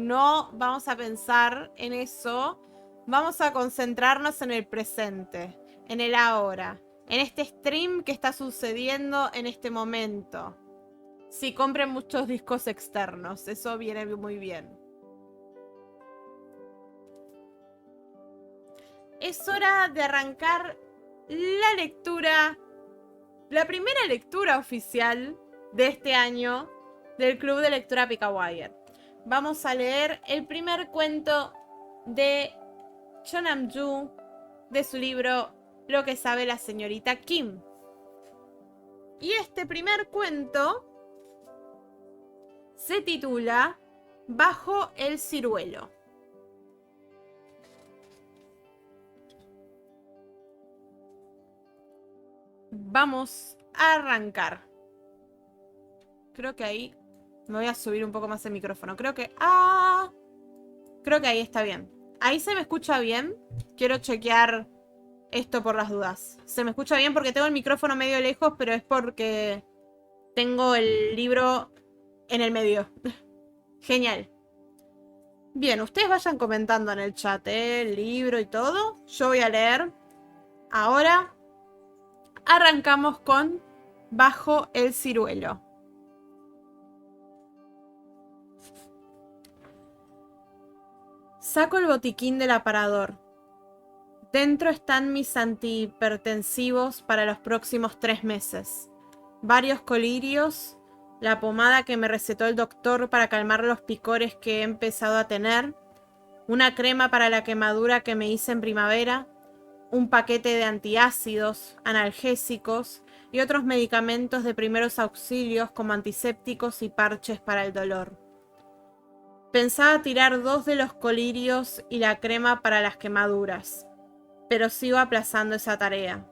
no vamos a pensar en eso. Vamos a concentrarnos en el presente, en el ahora, en este stream que está sucediendo en este momento. Sí, compren muchos discos externos, eso viene muy bien. Es hora de arrancar la lectura, la primera lectura oficial de este año del Club de Lectura Picawire. Vamos a leer el primer cuento de Cho Nam-ju de su libro Lo que sabe la señorita Kim. Y este primer cuento se titula Bajo el ciruelo. Vamos a arrancar. Creo que ahí me voy a subir un poco más el micrófono. Creo que ahí está bien. Ahí se me escucha bien. Quiero chequear esto por las dudas. Se me escucha bien porque tengo el micrófono medio lejos, pero es porque tengo el libro en el medio. Genial. Bien, ustedes vayan comentando en el chat, el libro y todo. Yo voy a leer. Ahora arrancamos con Bajo el ciruelo. Saco el botiquín del aparador. Dentro están mis antihipertensivos para los próximos 3 meses. Varios colirios, la pomada que me recetó el doctor para calmar los picores que he empezado a tener, una crema para la quemadura que me hice en primavera, un paquete de antiácidos, analgésicos y otros medicamentos de primeros auxilios como antisépticos y parches para el dolor. Pensaba tirar 2 de los colirios y la crema para las quemaduras, pero sigo aplazando esa tarea.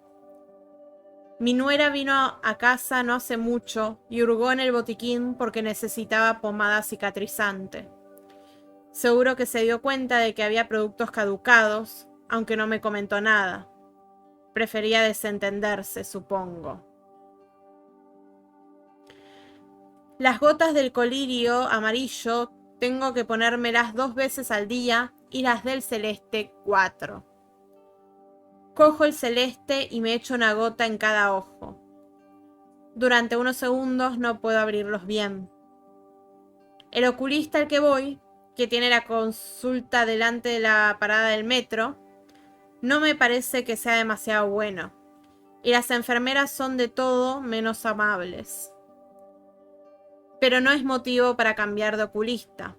Mi nuera vino a casa no hace mucho y hurgó en el botiquín porque necesitaba pomada cicatrizante. Seguro que se dio cuenta de que había productos caducados, aunque no me comentó nada. Prefería desentenderse, supongo. Las gotas del colirio amarillo tengo que ponérmelas 2 veces al día y las del celeste 4. Cojo el celeste y me echo una gota en cada ojo. Durante unos segundos no puedo abrirlos bien. El oculista al que voy, que tiene la consulta delante de la parada del metro, no me parece que sea demasiado bueno. Y las enfermeras son de todo menos amables. Pero no es motivo para cambiar de oculista.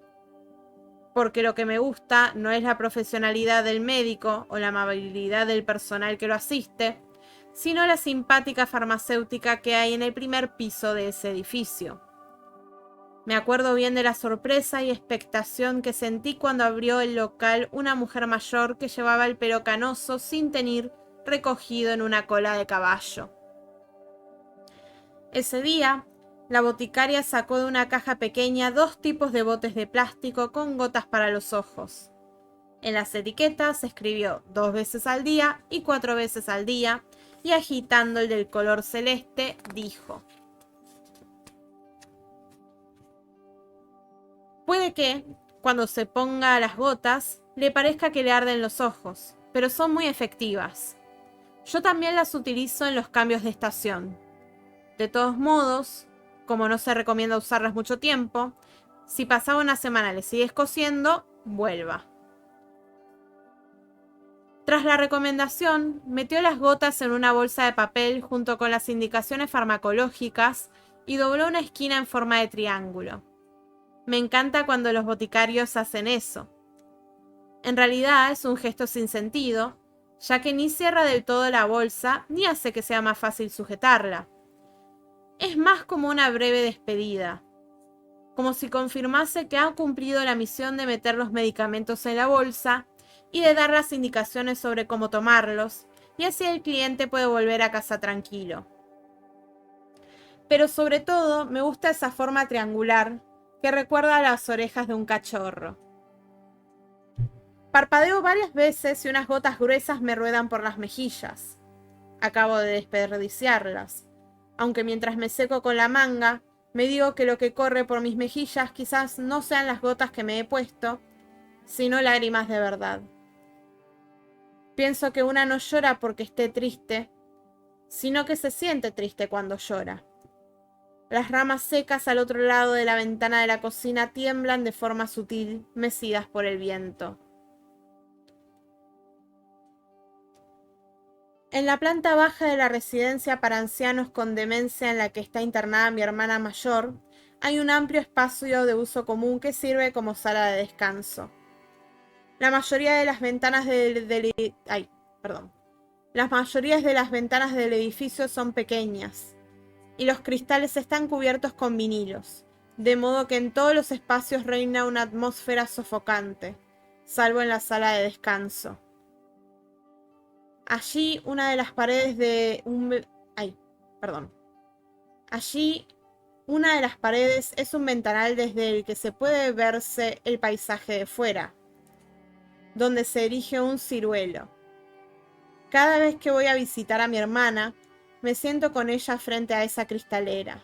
Porque lo que me gusta no es la profesionalidad del médico o la amabilidad del personal que lo asiste, sino la simpática farmacéutica que hay en el primer piso de ese edificio. Me acuerdo bien de la sorpresa y expectación que sentí cuando abrió el local una mujer mayor que llevaba el pelo canoso sin tener recogido en una cola de caballo. Ese día, la boticaria sacó de una caja pequeña 2 tipos de botes de plástico con gotas para los ojos. En las etiquetas se escribió 2 veces al día y 4 veces al día, y agitando el del color celeste, dijo: puede que, cuando se ponga las gotas, le parezca que le arden los ojos, pero son muy efectivas. Yo también las utilizo en los cambios de estación. De todos modos, como no se recomienda usarlas mucho tiempo, si pasada una semana le sigue escociendo, vuelva. Tras la recomendación, metió las gotas en una bolsa de papel junto con las indicaciones farmacológicas y dobló una esquina en forma de triángulo. Me encanta cuando los boticarios hacen eso. En realidad es un gesto sin sentido, ya que ni cierra del todo la bolsa ni hace que sea más fácil sujetarla. Es más como una breve despedida, como si confirmase que ha cumplido la misión de meter los medicamentos en la bolsa y de dar las indicaciones sobre cómo tomarlos, y así el cliente puede volver a casa tranquilo. Pero sobre todo me gusta esa forma triangular que recuerda a las orejas de un cachorro. Parpadeo varias veces y unas gotas gruesas me ruedan por las mejillas. Acabo de desperdiciarlas, aunque mientras me seco con la manga, Me digo que lo que corre por mis mejillas quizás no sean las gotas que me he puesto, sino lágrimas de verdad. Pienso que una no llora porque esté triste, sino que se siente triste cuando llora. Las ramas secas al otro lado de la ventana de la cocina tiemblan de forma sutil, mecidas por el viento. En la planta baja de la residencia para ancianos con demencia en la que está internada mi hermana mayor, hay un amplio espacio de uso común que sirve como sala de descanso. La mayoría de las ventanas Las mayorías de las ventanas del edificio son pequeñas y los cristales están cubiertos con vinilos, de modo que en todos los espacios reina una atmósfera sofocante, salvo en la sala de descanso. Allí una de las paredes es un ventanal desde el que se puede verse el paisaje de fuera, donde se erige un ciruelo. Cada vez que voy a visitar a mi hermana, me siento con ella frente a esa cristalera.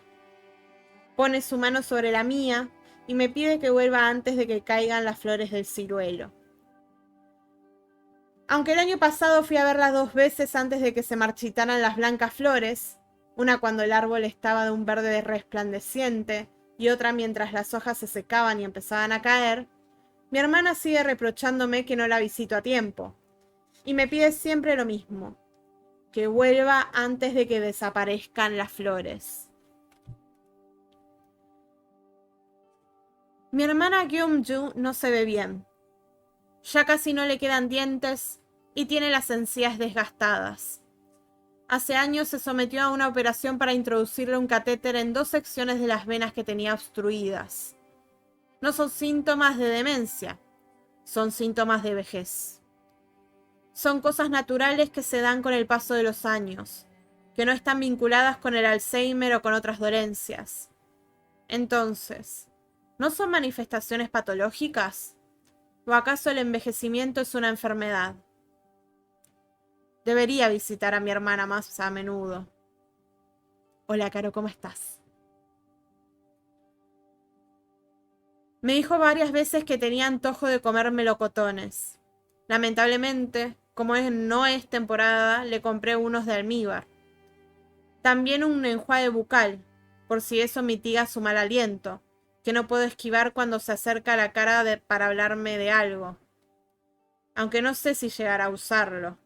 Pone su mano sobre la mía y me pide que vuelva antes de que caigan las flores del ciruelo. Aunque el año pasado fui a verla 2 veces antes de que se marchitaran las blancas flores, una cuando el árbol estaba de un verde resplandeciente y otra mientras las hojas se secaban y empezaban a caer, mi hermana sigue reprochándome que no la visito a tiempo, y me pide siempre lo mismo, que vuelva antes de que desaparezcan las flores. Mi hermana Gyum-ju no se ve bien. Ya casi no le quedan dientes y tiene las encías desgastadas. Hace años se sometió a una operación para introducirle un catéter en 2 secciones de las venas que tenía obstruidas. No son síntomas de demencia, son síntomas de vejez. Son cosas naturales que se dan con el paso de los años, que no están vinculadas con el Alzheimer o con otras dolencias. Entonces, ¿no son manifestaciones patológicas? ¿O acaso el envejecimiento es una enfermedad? Debería visitar a mi hermana más a menudo. Hola, Caro, ¿cómo estás? Me dijo varias veces que tenía antojo de comer melocotones. Lamentablemente, como no es temporada, le compré unos de almíbar. También un enjuague bucal, por si eso mitiga su mal aliento, que no puedo esquivar cuando se acerca a la cara para hablarme de algo. Aunque no sé si llegará a usarlo.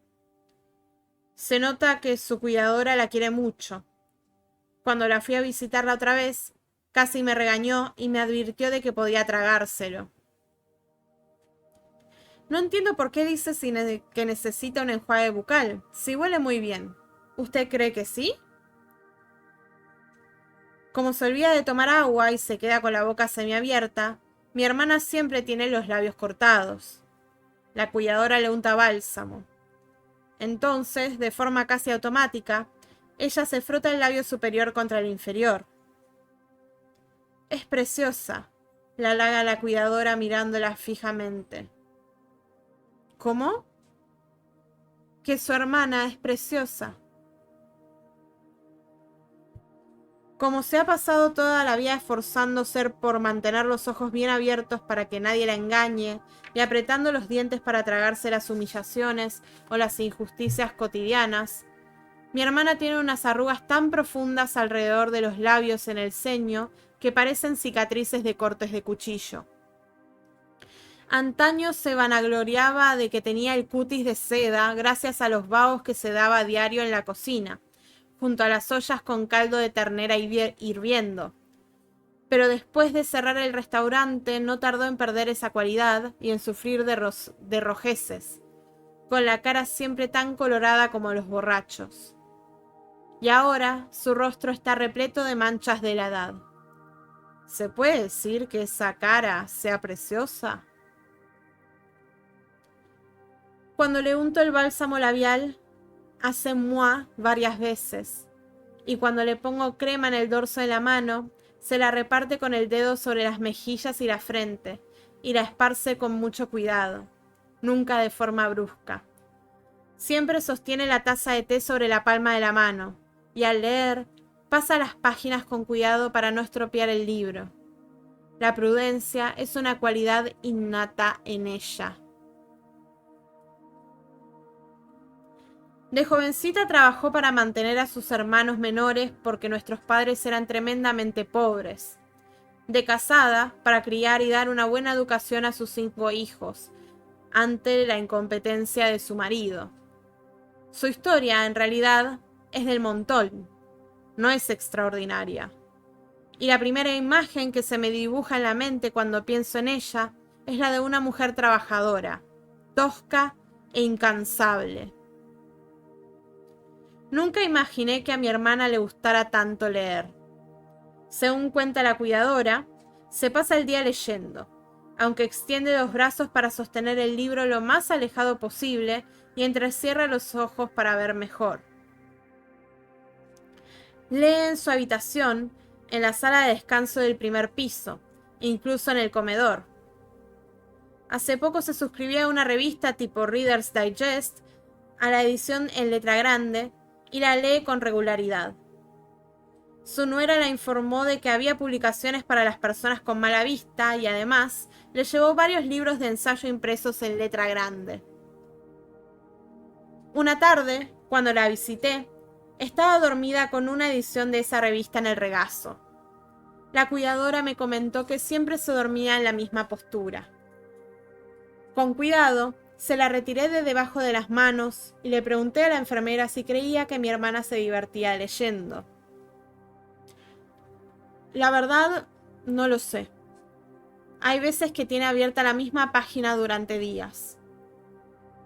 Se nota que su cuidadora la quiere mucho. Cuando la fui a visitar la otra vez, casi me regañó y me advirtió de que podía tragárselo. No entiendo por qué dice que necesita un enjuague bucal, si huele muy bien. ¿Usted cree que sí? Como se olvida de tomar agua y se queda con la boca semiabierta, mi hermana siempre tiene los labios cortados. La cuidadora le unta bálsamo. Entonces, de forma casi automática, ella se frota el labio superior contra el inferior. Es preciosa, la halaga la cuidadora mirándola fijamente. ¿Cómo? Que su hermana es preciosa. Como se ha pasado toda la vida esforzándose por mantener los ojos bien abiertos para que nadie la engañe y apretando los dientes para tragarse las humillaciones o las injusticias cotidianas, mi hermana tiene unas arrugas tan profundas alrededor de los labios en el ceño que parecen cicatrices de cortes de cuchillo. Antaño se vanagloriaba de que tenía el cutis de seda gracias a los vagos que se daba a diario en la cocina, junto a las ollas con caldo de ternera hirviendo. Pero después de cerrar el restaurante no tardó en perder esa cualidad y en sufrir de rojeces, con la cara siempre tan colorada como los borrachos. Y ahora su rostro está repleto de manchas de la edad. ¿Se puede decir que esa cara sea preciosa? Cuando le unto el bálsamo labial, hace muá varias veces, y cuando le pongo crema en el dorso de la mano, se la reparte con el dedo sobre las mejillas y la frente, y la esparce con mucho cuidado, nunca de forma brusca. Siempre sostiene la taza de té sobre la palma de la mano, y al leer, Pasa las páginas con cuidado para no estropear el libro. La prudencia es una cualidad innata en ella. De jovencita trabajó para mantener a sus hermanos menores porque nuestros padres eran tremendamente pobres. De casada, para criar y dar una buena educación a sus 5 hijos, ante la incompetencia de su marido. Su historia, en realidad, es del montón, no es extraordinaria. Y la primera imagen que se me dibuja en la mente cuando pienso en ella es la de una mujer trabajadora, tosca e incansable. Nunca imaginé que a mi hermana le gustara tanto leer. Según cuenta la cuidadora, se pasa el día leyendo, aunque extiende los brazos para sostener el libro lo más alejado posible y entrecierra los ojos para ver mejor. Lee en su habitación, en la sala de descanso del primer piso, incluso en el comedor. Hace poco se suscribió a una revista tipo Reader's Digest, a la edición en letra grande, y la lee con regularidad. Su nuera la informó de que había publicaciones para las personas con mala vista y además le llevó varios libros de ensayo impresos en letra grande. Una tarde, cuando la visité, estaba dormida con una edición de esa revista en el regazo. La cuidadora me comentó que siempre se dormía en la misma postura. Con cuidado, se la retiré de debajo de las manos y le pregunté a la enfermera si creía que mi hermana se divertía leyendo. La verdad, no lo sé. Hay veces que tiene abierta la misma página durante días.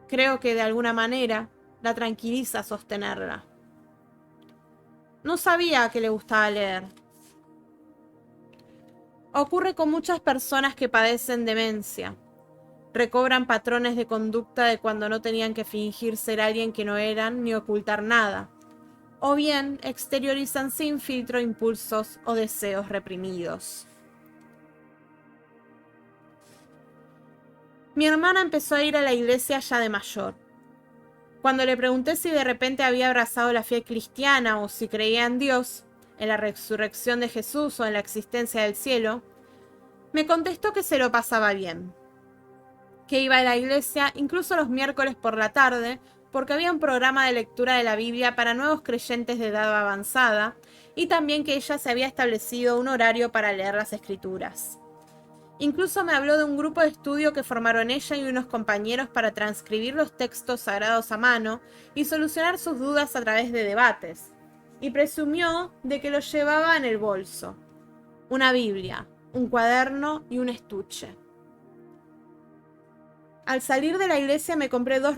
Creo que de alguna manera la tranquiliza sostenerla. No sabía que le gustaba leer. Ocurre con muchas personas que padecen demencia. Recobran patrones de conducta de cuando no tenían que fingir ser alguien que no eran ni ocultar nada. O bien exteriorizan sin filtro impulsos o deseos reprimidos. Mi hermana empezó a ir a la iglesia ya de mayor. Cuando le pregunté si de repente había abrazado la fe cristiana o si creía en Dios, en la resurrección de Jesús o en la existencia del cielo, me contestó que se lo pasaba bien, que iba a la iglesia incluso los miércoles por la tarde porque había un programa de lectura de la Biblia para nuevos creyentes de edad avanzada y también que ella se había establecido un horario para leer las Escrituras. Incluso me habló de un grupo de estudio que formaron ella y unos compañeros para transcribir los textos sagrados a mano y solucionar sus dudas a través de debates, y presumió de que los llevaba en el bolso: una Biblia, un cuaderno y un estuche. Al salir de la iglesia me compré dos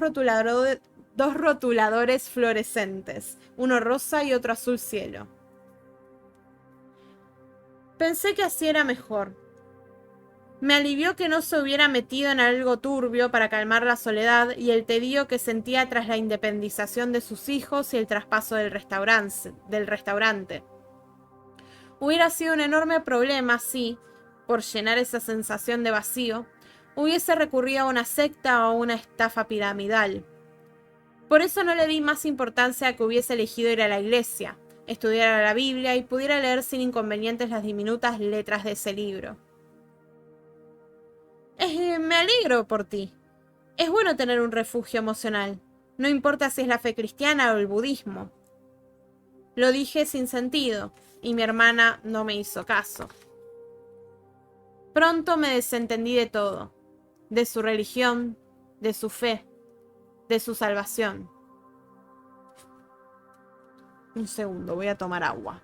rotuladores fluorescentes, uno rosa y otro azul cielo. Pensé que así era mejor. Me alivió que no se hubiera metido en algo turbio para calmar la soledad y el tedio que sentía tras la independización de sus hijos y el traspaso del restaurante. Hubiera sido un enorme problema si, por llenar esa sensación de vacío, hubiese recurrido a una secta o a una estafa piramidal. Por eso no le di más importancia a que hubiese elegido ir a la iglesia, estudiara la Biblia y pudiera leer sin inconvenientes las diminutas letras de ese libro. Me alegro por ti. Es bueno tener un refugio emocional. No importa si es la fe cristiana o el budismo. Lo dije sin sentido, y mi hermana no me hizo caso. Pronto me desentendí de todo. De su religión, de su fe, de su salvación. Un segundo, voy a tomar agua.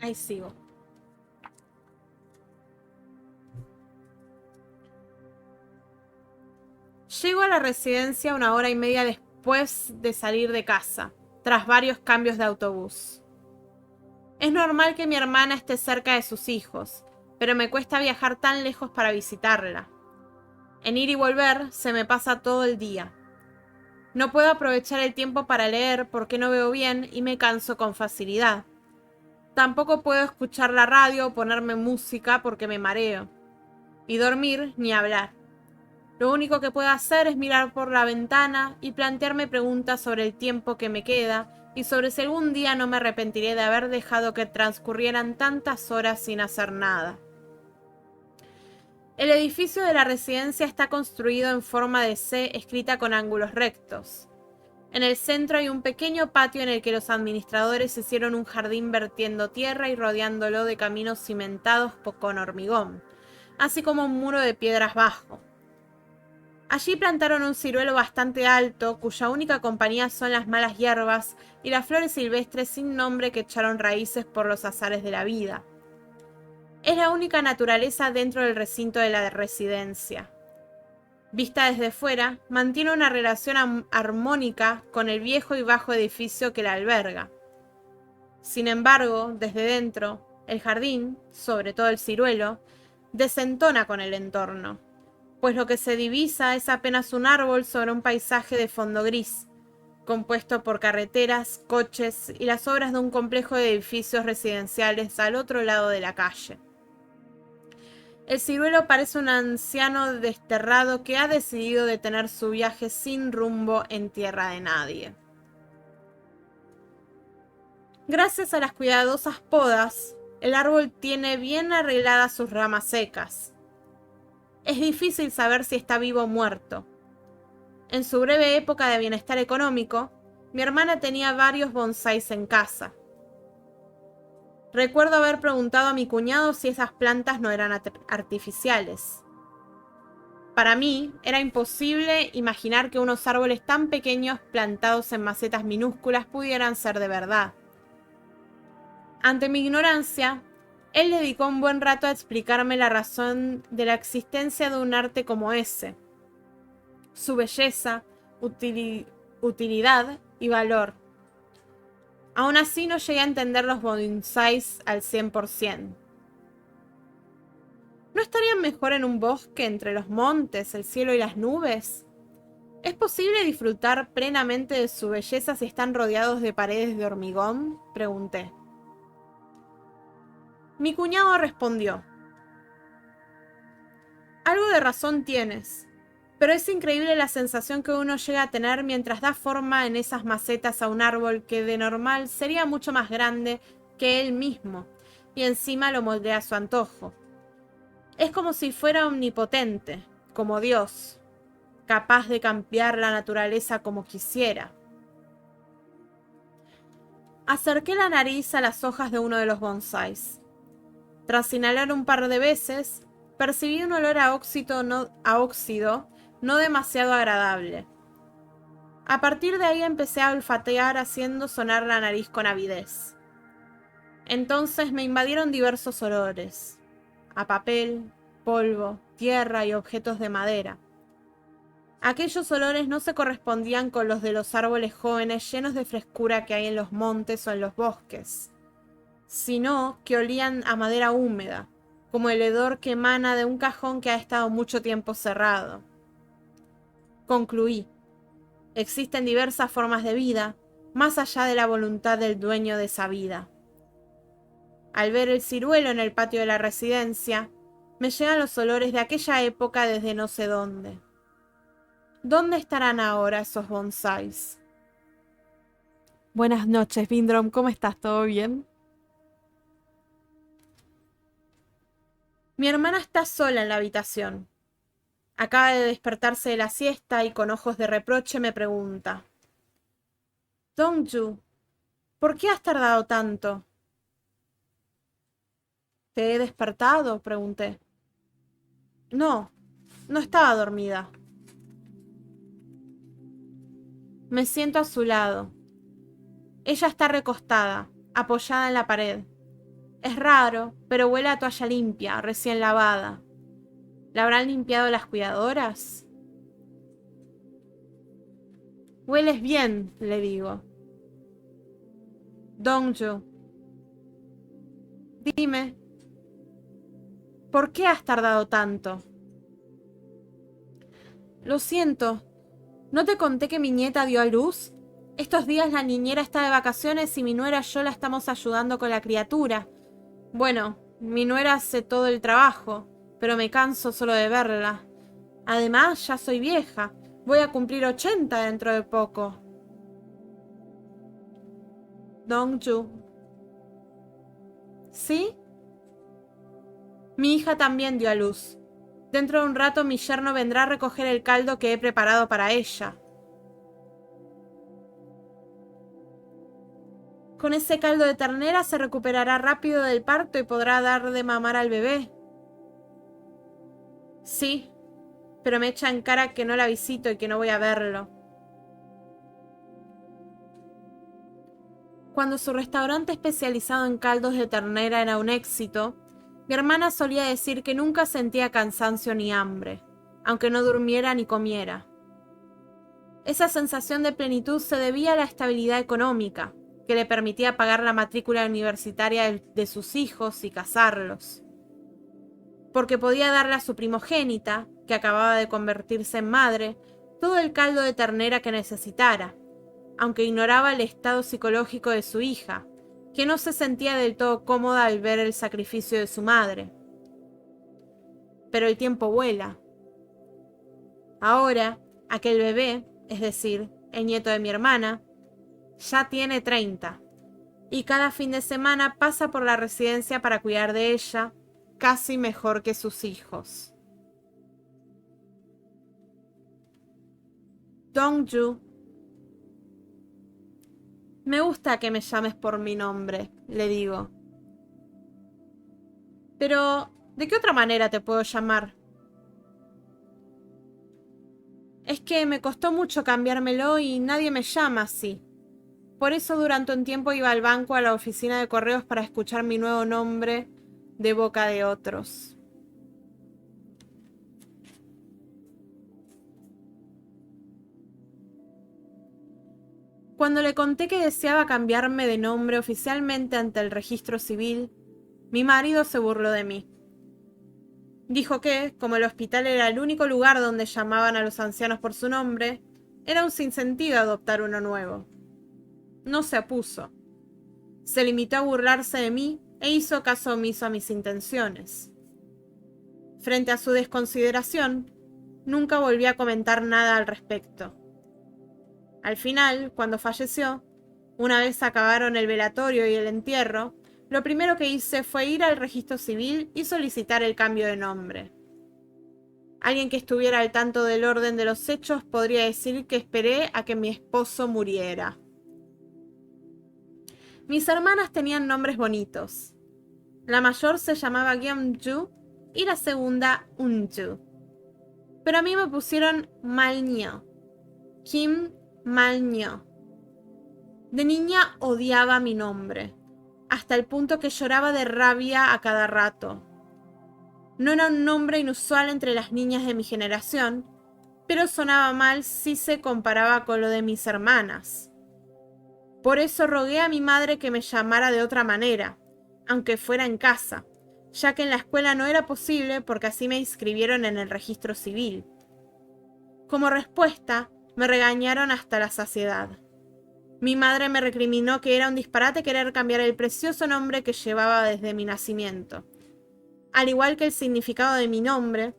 Ahí sigo. Llego a la residencia 1 hora y media después de salir de casa, tras varios cambios de autobús. Es normal que mi hermana esté cerca de sus hijos, pero me cuesta viajar tan lejos para visitarla. En ir y volver se me pasa todo el día. No puedo aprovechar el tiempo para leer porque no veo bien y me canso con facilidad. Tampoco puedo escuchar la radio o ponerme música porque me mareo. Y dormir ni hablar. Lo único que puedo hacer es mirar por la ventana y plantearme preguntas sobre el tiempo que me queda y sobre si algún día no me arrepentiré de haber dejado que transcurrieran tantas horas sin hacer nada. El edificio de la residencia está construido en forma de C escrita con ángulos rectos. En el centro hay un pequeño patio en el que los administradores hicieron un jardín vertiendo tierra y rodeándolo de caminos cimentados con hormigón, así como un muro de piedras bajo. Allí plantaron un ciruelo bastante alto, cuya única compañía son las malas hierbas y las flores silvestres sin nombre que echaron raíces por los azares de la vida. Es la única naturaleza dentro del recinto de la residencia. Vista desde fuera, mantiene una relación armónica con el viejo y bajo edificio que la alberga. Sin embargo, desde dentro, el jardín, sobre todo el ciruelo, desentona con el entorno, pues lo que se divisa es apenas un árbol sobre un paisaje de fondo gris, compuesto por carreteras, coches y las obras de un complejo de edificios residenciales al otro lado de la calle. El ciruelo parece un anciano desterrado que ha decidido detener su viaje sin rumbo en tierra de nadie. Gracias a las cuidadosas podas, el árbol tiene bien arregladas sus ramas secas. Es difícil saber si está vivo o muerto. En su breve época de bienestar económico, mi hermana tenía varios bonsáis en casa. Recuerdo haber preguntado a mi cuñado si esas plantas no eran artificiales. Para mí, era imposible imaginar que unos árboles tan pequeños plantados en macetas minúsculas pudieran ser de verdad. Ante mi ignorancia, él dedicó un buen rato a explicarme la razón de la existencia de un arte como ese, su belleza, utilidad y valor. Aún así no llegué a entender los bonsáis al 100%. ¿No estarían mejor en un bosque entre los montes, el cielo y las nubes? ¿Es posible disfrutar plenamente de su belleza si están rodeados de paredes de hormigón?, pregunté. Mi cuñado respondió: algo de razón tienes, pero es increíble la sensación que uno llega a tener mientras da forma en esas macetas a un árbol que de normal sería mucho más grande que él mismo, y encima lo moldea a su antojo. Es como si fuera omnipotente, como Dios, capaz de cambiar la naturaleza como quisiera. Acerqué la nariz a las hojas de uno de los bonsáis. Tras inhalar un par de veces, percibí un olor a óxido no demasiado agradable. A partir de ahí empecé a olfatear haciendo sonar la nariz con avidez. Entonces me invadieron diversos olores, a papel, polvo, tierra y objetos de madera. Aquellos olores no se correspondían con los de los árboles jóvenes llenos de frescura que hay en los montes o en los bosques, sino que olían a madera húmeda, como el hedor que emana de un cajón que ha estado mucho tiempo cerrado. Concluí: existen diversas formas de vida, más allá de la voluntad del dueño de esa vida. Al ver el ciruelo en el patio de la residencia, me llegan los olores de aquella época desde no sé dónde. ¿Dónde estarán ahora esos bonsáis? Buenas noches, Vindrom, ¿cómo estás? ¿Todo bien? Mi hermana está sola en la habitación. Acaba de despertarse de la siesta y con ojos de reproche me pregunta: Dongju, ¿por qué has tardado tanto? ¿Te he despertado?, pregunté. No, no estaba dormida. Me siento a su lado. Ella está recostada, apoyada en la pared. Es raro, pero huele a toalla limpia, recién lavada. ¿La habrán limpiado las cuidadoras? Hueles bien, le digo. Dongju, dime, ¿por qué has tardado tanto? Lo siento, ¿No te conté que mi nieta dio a luz? Estos días la niñera está de vacaciones y mi nuera y yo la estamos ayudando con la criatura. Bueno, mi nuera hace todo el trabajo, pero me canso solo de verla. Además, ya soy vieja. Voy a cumplir 80 dentro de poco. Dongju. ¿Sí? Mi hija también dio a luz. Dentro de un rato mi yerno vendrá a recoger el caldo que he preparado para ella. Con ese caldo de ternera se recuperará rápido del parto y podrá dar de mamar al bebé. Sí, pero me echa en cara que no la visito y que no voy a verlo. Cuando su restaurante especializado en caldos de ternera era un éxito, mi hermana solía decir que nunca sentía cansancio ni hambre, aunque no durmiera ni comiera. Esa sensación de plenitud se debía a la estabilidad económica, que le permitía pagar la matrícula universitaria de sus hijos y casarlos. Porque podía darle a su primogénita, que acababa de convertirse en madre, todo el caldo de ternera que necesitara, aunque ignoraba el estado psicológico de su hija, que no se sentía del todo cómoda al ver el sacrificio de su madre. Pero el tiempo vuela. Ahora, aquel bebé, es decir, el nieto de mi hermana, ya tiene 30, y cada fin de semana pasa por la residencia para cuidar de ella, casi mejor que sus hijos. Dongju. Me gusta que me llames por mi nombre, le digo. Pero, ¿de qué otra manera te puedo llamar? Es que me costó mucho cambiármelo y nadie me llama así. Por eso durante un tiempo iba al banco a la oficina de correos para escuchar mi nuevo nombre de boca de otros. Cuando le conté que deseaba cambiarme de nombre oficialmente ante el registro civil, mi marido se burló de mí. Dijo que, como el hospital era el único lugar donde llamaban a los ancianos por su nombre, era un sinsentido adoptar uno nuevo. No se opuso. Se limitó a burlarse de mí e hizo caso omiso a mis intenciones. Frente a su desconsideración, nunca volví a comentar nada al respecto. Al final, cuando falleció, una vez acabaron el velatorio y el entierro, lo primero que hice fue ir al registro civil y solicitar el cambio de nombre. Alguien que estuviera al tanto del orden de los hechos podría decir que esperé a que mi esposo muriera. Mis hermanas tenían nombres bonitos. La mayor se llamaba Gyeongju y la segunda Unju. Pero a mí me pusieron Malnyo, Kim Malnyo. De niña odiaba mi nombre, hasta el punto que lloraba de rabia a cada rato. No era un nombre inusual entre las niñas de mi generación, pero sonaba mal si se comparaba con lo de mis hermanas. Por eso rogué a mi madre que me llamara de otra manera, aunque fuera en casa, ya que en la escuela no era posible porque así me inscribieron en el registro civil. Como respuesta, me regañaron hasta la saciedad. Mi madre me recriminó que era un disparate querer cambiar el precioso nombre que llevaba desde mi nacimiento. Al igual que el significado de mi nombre,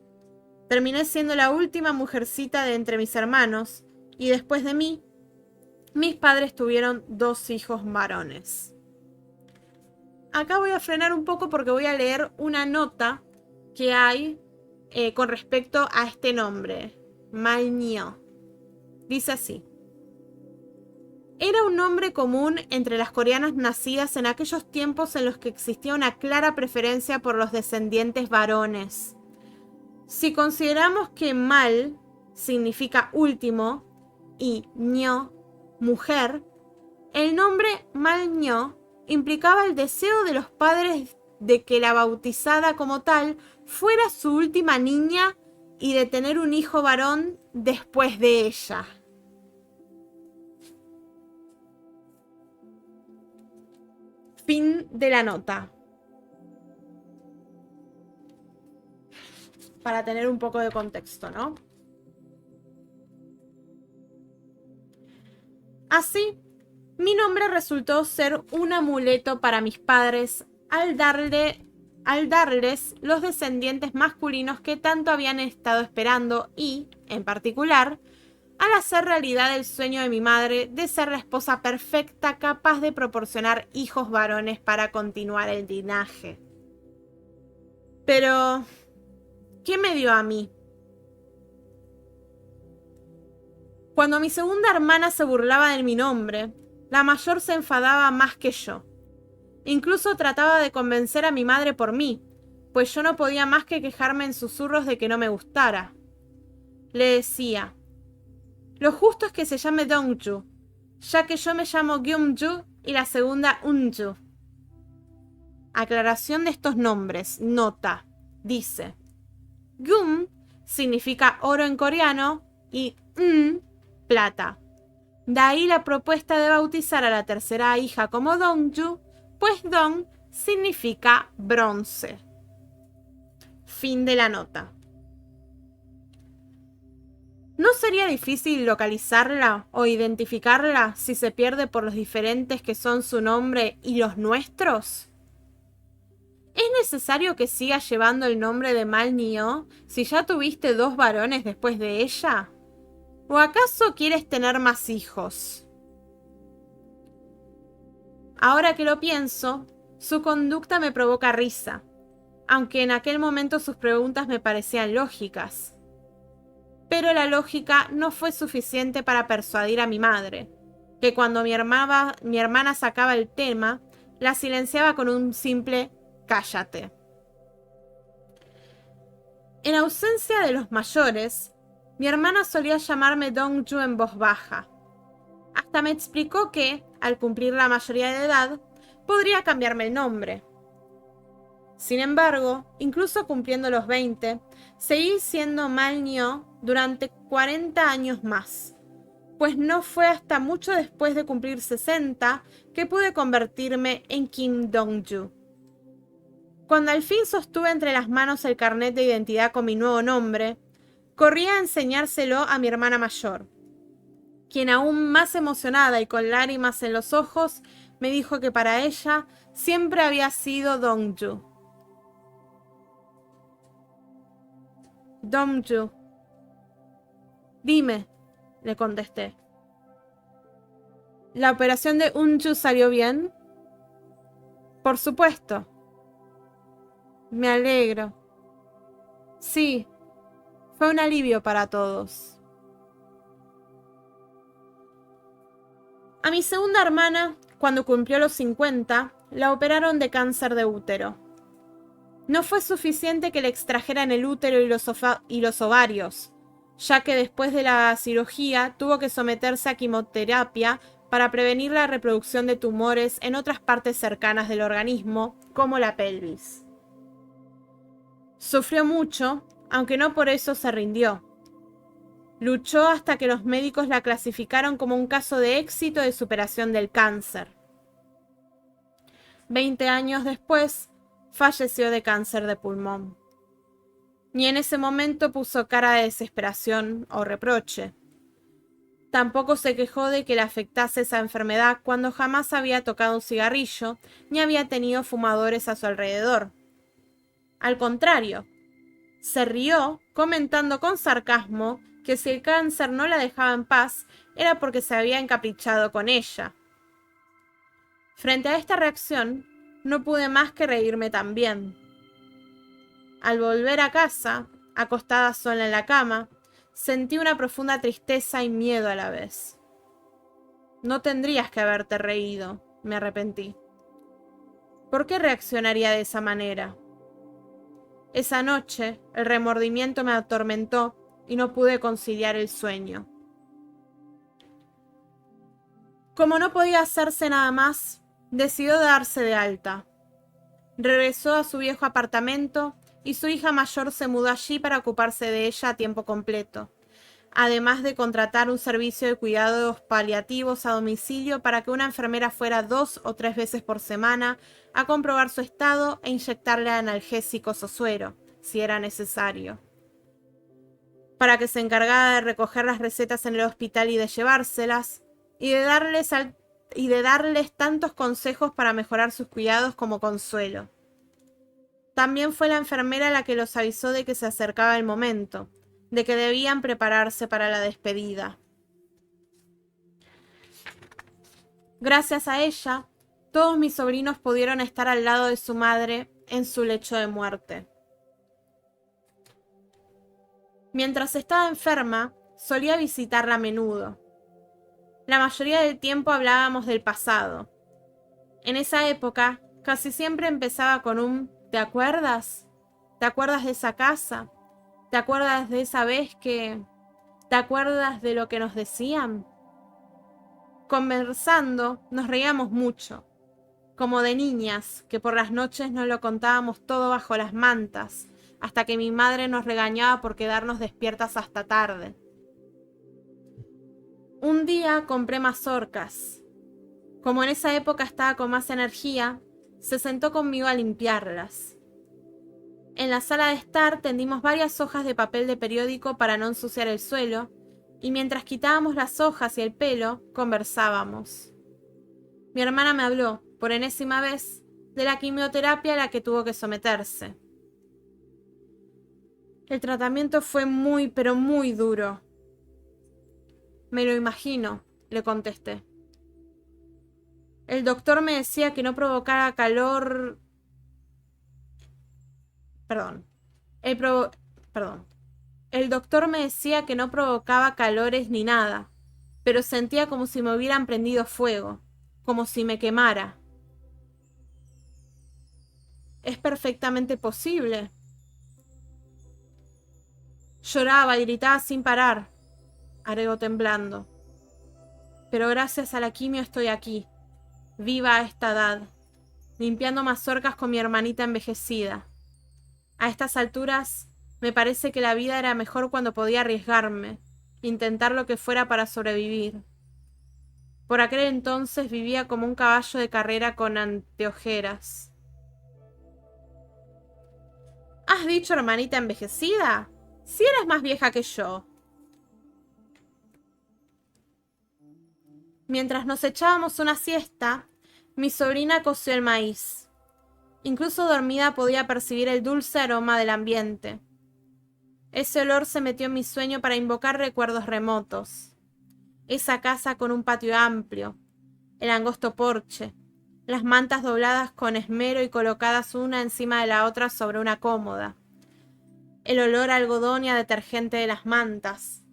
terminé siendo la última mujercita de entre mis hermanos, y después de mí, mis padres tuvieron 2 hijos varones. Acá voy a frenar un poco porque voy a leer una nota que hay con respecto a este nombre, Malnyo. Dice así. Era un nombre común entre las coreanas nacidas en aquellos tiempos en los que existía una clara preferencia por los descendientes varones. Si consideramos que Mal significa último y Nyo, mujer, el nombre Malnyo implicaba el deseo de los padres de que la bautizada como tal fuera su última niña y de tener un hijo varón después de ella. Fin de la nota. Para tener un poco de contexto, ¿no? Así, mi nombre resultó ser un amuleto para mis padres al darles los descendientes masculinos que tanto habían estado esperando y, en particular, al hacer realidad el sueño de mi madre de ser la esposa perfecta capaz de proporcionar hijos varones para continuar el linaje. Pero, ¿qué me dio a mí? Cuando mi segunda hermana se burlaba de mi nombre, la mayor se enfadaba más que yo. Incluso trataba de convencer a mi madre por mí, pues yo no podía más que quejarme en susurros de que no me gustara. Le decía, lo justo es que se llame Dongju, ya que yo me llamo Gyumju y la segunda Unju. Aclaración de estos nombres, nota, dice, Gyum significa oro en coreano y plata. De ahí la propuesta de bautizar a la tercera hija como Dongju, pues Dong significa bronce. Fin de la nota. ¿No sería difícil localizarla o identificarla si se pierde por los diferentes que son su nombre y los nuestros? ¿Es necesario que sigas llevando el nombre de Mal Nio si ya tuviste 2 varones después de ella? ¿O acaso quieres tener más hijos? Ahora que lo pienso, su conducta me provoca risa, aunque en aquel momento sus preguntas me parecían lógicas. Pero la lógica no fue suficiente para persuadir a mi madre, que cuando mi hermana sacaba el tema, la silenciaba con un simple cállate. En ausencia de los mayores, mi hermana solía llamarme Dongju en voz baja. Hasta me explicó que, al cumplir la mayoría de edad, podría cambiarme el nombre. Sin embargo, incluso cumpliendo los 20, seguí siendo Mal Nio durante 40 años más, pues no fue hasta mucho después de cumplir 60 que pude convertirme en Kim Dongju. Cuando al fin sostuve entre las manos el carnet de identidad con mi nuevo nombre, corrí a enseñárselo a mi hermana mayor, quien aún más emocionada y con lágrimas en los ojos, me dijo que para ella siempre había sido Dongju. Dongju. Dime, le contesté. ¿La operación de Unju salió bien? Por supuesto. Me alegro. Sí, fue un alivio para todos. A mi segunda hermana, cuando cumplió los 50, la operaron de cáncer de útero. No fue suficiente que le extrajeran el útero y los ovarios, ya que después de la cirugía tuvo que someterse a quimioterapia para prevenir la reproducción de tumores en otras partes cercanas del organismo, como la pelvis. Sufrió mucho, aunque no por eso se rindió. Luchó hasta que los médicos la clasificaron como un caso de éxito de superación del cáncer. 20 años después, falleció de cáncer de pulmón. Ni en ese momento puso cara de desesperación o reproche. Tampoco se quejó de que le afectase esa enfermedad cuando jamás había tocado un cigarrillo ni había tenido fumadores a su alrededor. Al contrario, se rió comentando con sarcasmo que si el cáncer no la dejaba en paz era porque se había encaprichado con ella. Frente a esta reacción, no pude más que reírme también. Al volver a casa, acostada sola en la cama, sentí una profunda tristeza y miedo a la vez. No tendrías que haberte reído, me arrepentí. ¿Por qué reaccionaría de esa manera? Esa noche, el remordimiento me atormentó y no pude conciliar el sueño. Como no podía hacerse nada más, decidió darse de alta. Regresó a su viejo apartamento y su hija mayor se mudó allí para ocuparse de ella a tiempo completo, además de contratar un servicio de cuidados paliativos a domicilio para que una enfermera fuera 2 o 3 veces por semana a comprobar su estado e inyectarle analgésicos o suero, si era necesario. Para que se encargara de recoger las recetas en el hospital y de llevárselas, y de darles tantos consejos para mejorar sus cuidados como consuelo. También fue la enfermera la que los avisó de que se acercaba el momento, de que debían prepararse para la despedida. Gracias a ella, todos mis sobrinos pudieron estar al lado de su madre en su lecho de muerte. Mientras estaba enferma, solía visitarla a menudo. La mayoría del tiempo hablábamos del pasado. En esa época, casi siempre empezaba con un ¿te acuerdas? ¿Te acuerdas de esa casa? ¿Te acuerdas de esa vez que... ¿Te acuerdas de lo que nos decían? Conversando, nos reíamos mucho, como de niñas, que por las noches nos lo contábamos todo bajo las mantas, hasta que mi madre nos regañaba por quedarnos despiertas hasta tarde. Un día compré mazorcas. Como en esa época estaba con más energía, se sentó conmigo a limpiarlas. En la sala de estar tendimos varias hojas de papel de periódico para no ensuciar el suelo, y mientras quitábamos las hojas y el pelo, conversábamos. Mi hermana me habló, por enésima vez, de la quimioterapia a la que tuvo que someterse. El tratamiento fue muy, pero muy duro. Me lo imagino, le contesté. El doctor me decía que no provocara calor... Perdón. El doctor me decía que no provocaba calores ni nada, pero sentía como si me hubieran prendido fuego, como si me quemara. Es perfectamente posible. Lloraba y gritaba sin parar, agregó temblando. Pero gracias a la quimio estoy aquí, viva a esta edad, limpiando mazorcas con mi hermanita envejecida. A estas alturas, me parece que la vida era mejor cuando podía arriesgarme, intentar lo que fuera para sobrevivir. Por aquel entonces vivía como un caballo de carrera con anteojeras. ¿Has dicho hermanita envejecida? Si eres más vieja que yo. Mientras nos echábamos una siesta, mi sobrina coció el maíz. Incluso dormida podía percibir el dulce aroma del ambiente. Ese olor se metió en mi sueño para invocar recuerdos remotos. Esa casa con un patio amplio, el angosto porche, las mantas dobladas con esmero y colocadas una encima de la otra sobre una cómoda, el olor a algodón y a detergente de las mantas,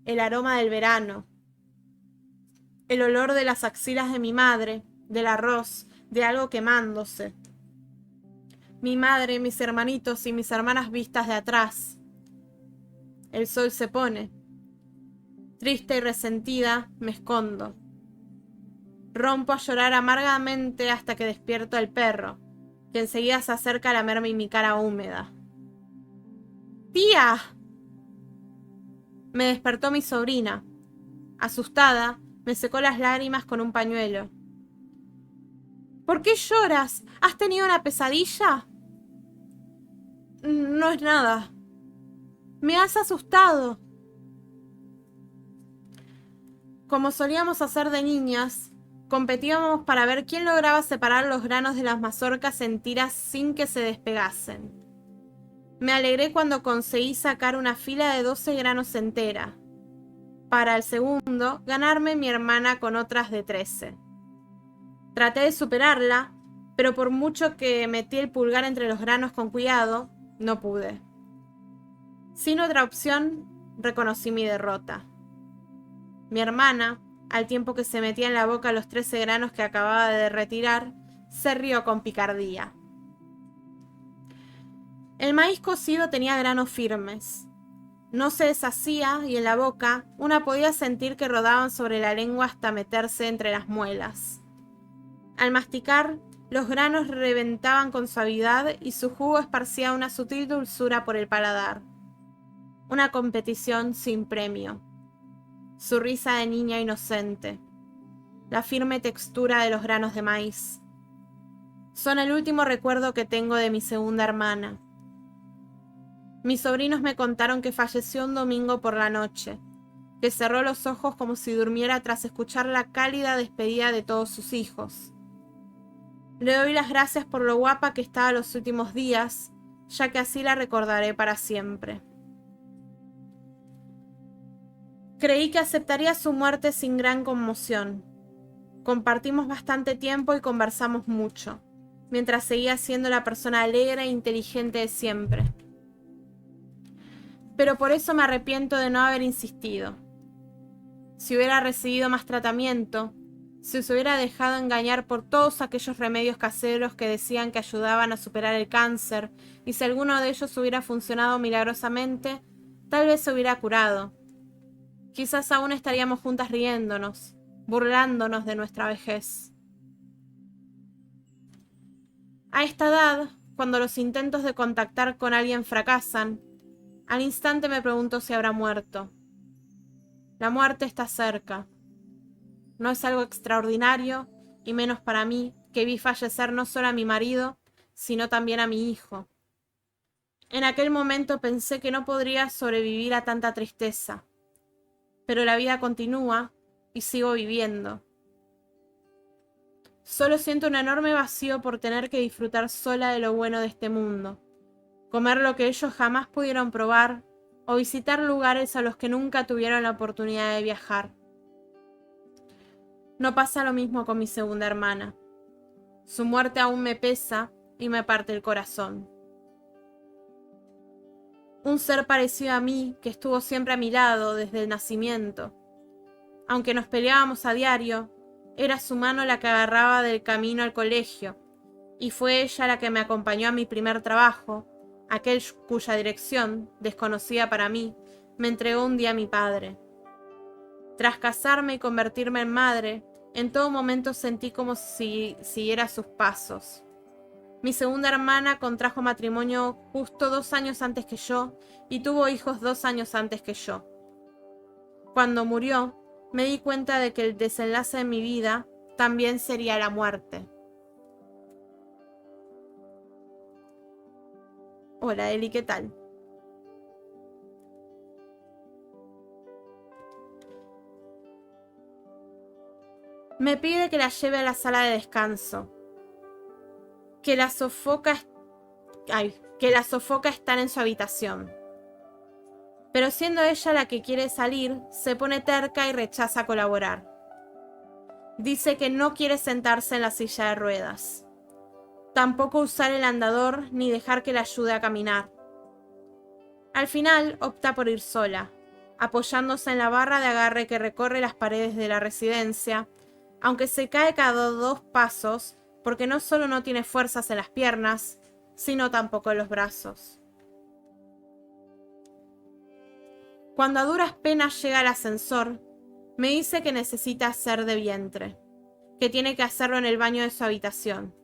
el aroma del verano, el olor de las axilas de mi madre, del arroz, de algo quemándose. Mi madre, mis hermanitos y mis hermanas vistas de atrás. El sol se pone. Triste y resentida, me escondo. Rompo a llorar amargamente hasta que despierto al perro, que enseguida se acerca a lamerme mi cara húmeda. ¡Tía! Me despertó mi sobrina. Asustada, me secó las lágrimas con un pañuelo. ¿Por qué lloras? ¿Has tenido una pesadilla? No es nada. Me has asustado. Como solíamos hacer de niñas, competíamos para ver quién lograba separar los granos de las mazorcas en tiras sin que se despegasen. Me alegré cuando conseguí sacar una fila de 12 granos entera. Para el segundo, ganarme mi hermana con otras de 13. Traté de superarla, pero por mucho que metí el pulgar entre los granos con cuidado, no pude. Sin otra opción, reconocí mi derrota. Mi hermana, al tiempo que se metía en la boca los 13 granos que acababa de retirar, se rió con picardía. El maíz cocido tenía granos firmes. No se deshacía y en la boca una podía sentir que rodaban sobre la lengua hasta meterse entre las muelas. Al masticar, los granos reventaban con suavidad y su jugo esparcía una sutil dulzura por el paladar. Una competición sin premio. Su risa de niña inocente. La firme textura de los granos de maíz. Son el último recuerdo que tengo de mi segunda hermana. Mis sobrinos me contaron que falleció un domingo por la noche, que cerró los ojos como si durmiera tras escuchar la cálida despedida de todos sus hijos. Le doy las gracias por lo guapa que estaba los últimos días, ya que así la recordaré para siempre. Creí que aceptaría su muerte sin gran conmoción. Compartimos bastante tiempo y conversamos mucho, mientras seguía siendo la persona alegre e inteligente de siempre. Pero por eso me arrepiento de no haber insistido. Si hubiera recibido más tratamiento, si se hubiera dejado engañar por todos aquellos remedios caseros que decían que ayudaban a superar el cáncer, y si alguno de ellos hubiera funcionado milagrosamente, tal vez se hubiera curado. Quizás aún estaríamos juntas riéndonos, burlándonos de nuestra vejez. A esta edad, cuando los intentos de contactar con alguien fracasan, al instante me pregunto si habrá muerto. La muerte está cerca. No es algo extraordinario, y menos para mí, que vi fallecer no solo a mi marido, sino también a mi hijo. En aquel momento pensé que no podría sobrevivir a tanta tristeza, pero la vida continúa y sigo viviendo. Solo siento un enorme vacío por tener que disfrutar sola de lo bueno de este mundo, comer lo que ellos jamás pudieron probar o visitar lugares a los que nunca tuvieron la oportunidad de viajar. No pasa lo mismo con mi segunda hermana. Su muerte aún me pesa y me parte el corazón. Un ser parecido a mí que estuvo siempre a mi lado desde el nacimiento. Aunque nos peleábamos a diario, era su mano la que agarraba del camino al colegio, y fue ella la que me acompañó a mi primer trabajo, aquel cuya dirección, desconocida para mí, me entregó un día mi padre. Tras casarme y convertirme en madre, en todo momento sentí como si siguiera sus pasos. Mi segunda hermana contrajo matrimonio justo 2 años antes que yo y tuvo hijos 2 años antes que yo. Cuando murió, me di cuenta de que el desenlace de mi vida también sería la muerte. Hola Eli, ¿qué tal? Me pide que la lleve a la sala de descanso, que la sofoca estar en su habitación. Pero siendo ella la que quiere salir, se pone terca y rechaza colaborar. Dice que no quiere sentarse en la silla de ruedas. Tampoco usar el andador ni dejar que la ayude a caminar. Al final opta por ir sola, apoyándose en la barra de agarre que recorre las paredes de la residencia, aunque se cae cada 2 pasos porque no solo no tiene fuerzas en las piernas, sino tampoco en los brazos. Cuando a duras penas llega al ascensor, me dice que necesita hacer de vientre, que tiene que hacerlo en el baño de su habitación.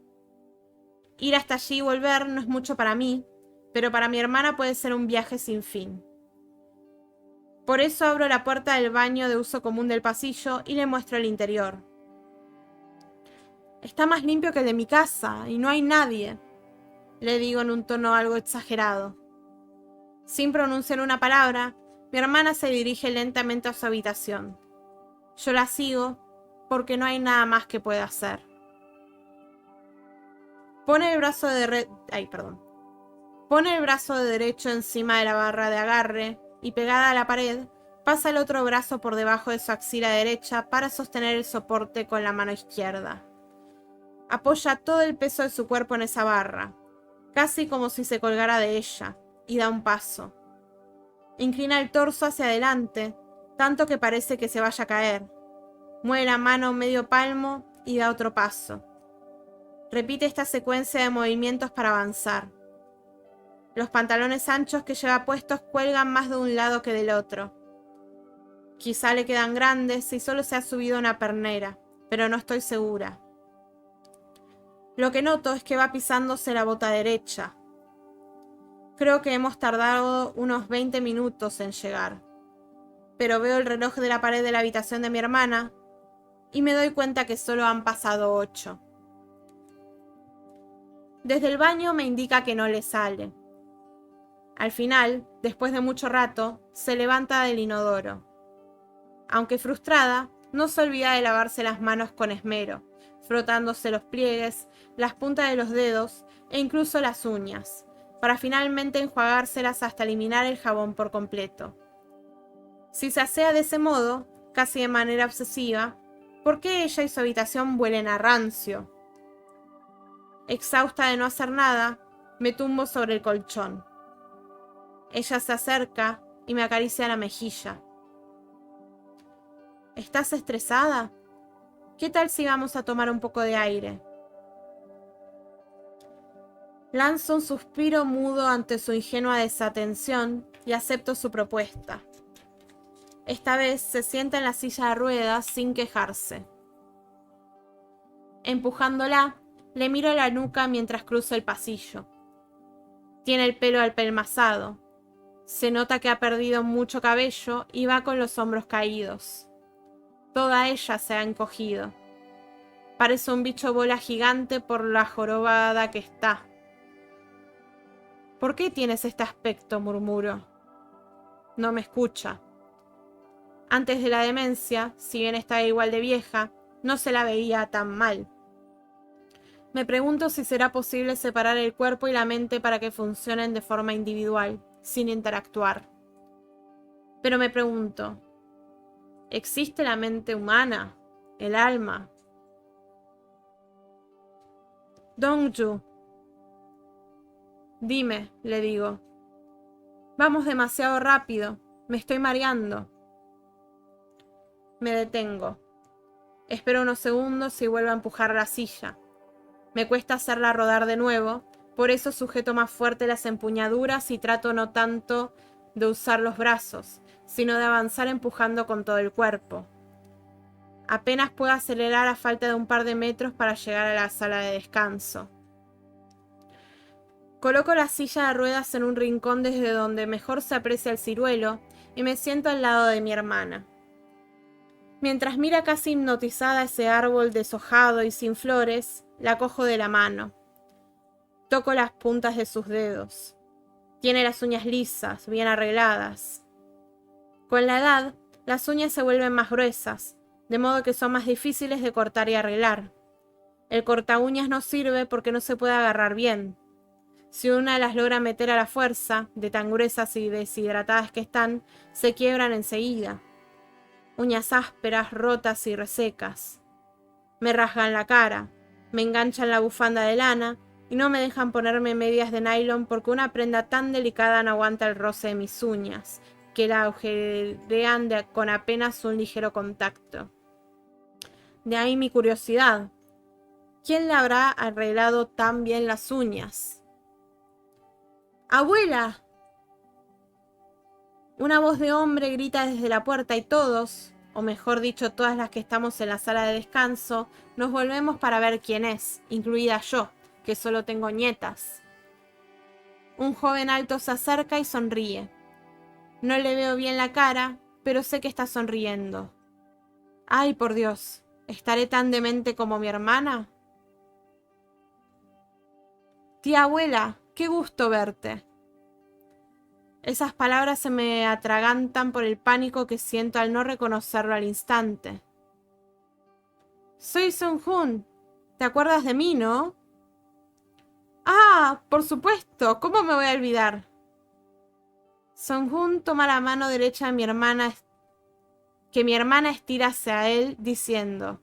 Ir hasta allí y volver no es mucho para mí, pero para mi hermana puede ser un viaje sin fin. Por eso abro la puerta del baño de uso común del pasillo y le muestro el interior. Está más limpio que el de mi casa y no hay nadie, le digo en un tono algo exagerado. Sin pronunciar una palabra, mi hermana se dirige lentamente a su habitación. Yo la sigo porque no hay nada más que pueda hacer. Pone el brazo de derecho encima de la barra de agarre y pegada a la pared, pasa el otro brazo por debajo de su axila derecha para sostener el soporte con la mano izquierda. Apoya todo el peso de su cuerpo en esa barra, casi como si se colgara de ella, y da un paso. Inclina el torso hacia adelante, tanto que parece que se vaya a caer. Mueve la mano medio palmo y da otro paso. Repite esta secuencia de movimientos para avanzar. Los pantalones anchos que lleva puestos cuelgan más de un lado que del otro. Quizá le quedan grandes si solo se ha subido una pernera, pero no estoy segura. Lo que noto es que va pisándose la bota derecha. Creo que hemos tardado unos 20 minutos en llegar, pero veo el reloj de la pared de la habitación de mi hermana y me doy cuenta que solo han pasado 8. Desde el baño me indica que no le sale. Al final, después de mucho rato, se levanta del inodoro. Aunque frustrada, no se olvida de lavarse las manos con esmero, frotándose los pliegues, las puntas de los dedos e incluso las uñas, para finalmente enjuagárselas hasta eliminar el jabón por completo. Si se asea de ese modo, casi de manera obsesiva, ¿por qué ella y su habitación huelen a rancio? Exhausta de no hacer nada, me tumbo sobre el colchón. Ella se acerca y me acaricia la mejilla. ¿Estás estresada? ¿Qué tal si vamos a tomar un poco de aire? Lanzo un suspiro mudo ante su ingenua desatención y acepto su propuesta. Esta vez se sienta en la silla de ruedas sin quejarse. Empujándola, le miro la nuca mientras cruzo el pasillo. Tiene el pelo apelmazado. Se nota que ha perdido mucho cabello y va con los hombros caídos. Toda ella se ha encogido. Parece un bicho bola gigante por la jorobada que está. ¿Por qué tienes este aspecto?, murmuro. No me escucha. Antes de la demencia, si bien estaba igual de vieja, no se la veía tan mal. Me pregunto si será posible separar el cuerpo y la mente para que funcionen de forma individual, sin interactuar. Pero me pregunto, ¿existe la mente humana? ¿El alma? Dongju. Dime, le digo. Vamos demasiado rápido. Me estoy mareando. Me detengo. Espero unos segundos y vuelvo a empujar la silla. Me cuesta hacerla rodar de nuevo, por eso sujeto más fuerte las empuñaduras y trato no tanto de usar los brazos, sino de avanzar empujando con todo el cuerpo. Apenas puedo acelerar a falta de un par de metros para llegar a la sala de descanso. Coloco la silla de ruedas en un rincón desde donde mejor se aprecia el ciruelo y me siento al lado de mi hermana. Mientras mira casi hipnotizada ese árbol deshojado y sin flores, la cojo de la mano. Toco las puntas de sus dedos. Tiene las uñas lisas, bien arregladas. Con la edad, las uñas se vuelven más gruesas, de modo que son más difíciles de cortar y arreglar. El corta uñas no sirve porque no se puede agarrar bien. Si una las logra meter a la fuerza, de tan gruesas y deshidratadas que están, se quiebran enseguida. Uñas ásperas, rotas y resecas. Me rasgan la cara, me enganchan la bufanda de lana y no me dejan ponerme medias de nylon porque una prenda tan delicada no aguanta el roce de mis uñas, que la agujerean con apenas un ligero contacto. De ahí mi curiosidad. ¿Quién le habrá arreglado tan bien las uñas? ¡Abuela! Una voz de hombre grita desde la puerta y todos, o mejor dicho, todas las que estamos en la sala de descanso, nos volvemos para ver quién es, incluida yo, que solo tengo nietas. Un joven alto se acerca y sonríe. No le veo bien la cara, pero sé que está sonriendo. ¡Ay, por Dios! ¿Estaré tan demente como mi hermana? Tía abuela, qué gusto verte. Esas palabras se me atragantan por el pánico que siento al no reconocerlo al instante. Soy Sung-Hoon. ¿Te acuerdas de mí, no? ¡Ah! Por supuesto. ¿Cómo me voy a olvidar? Sung-Hoon toma la mano derecha de mi hermana, que mi hermana estira hacia él, diciendo: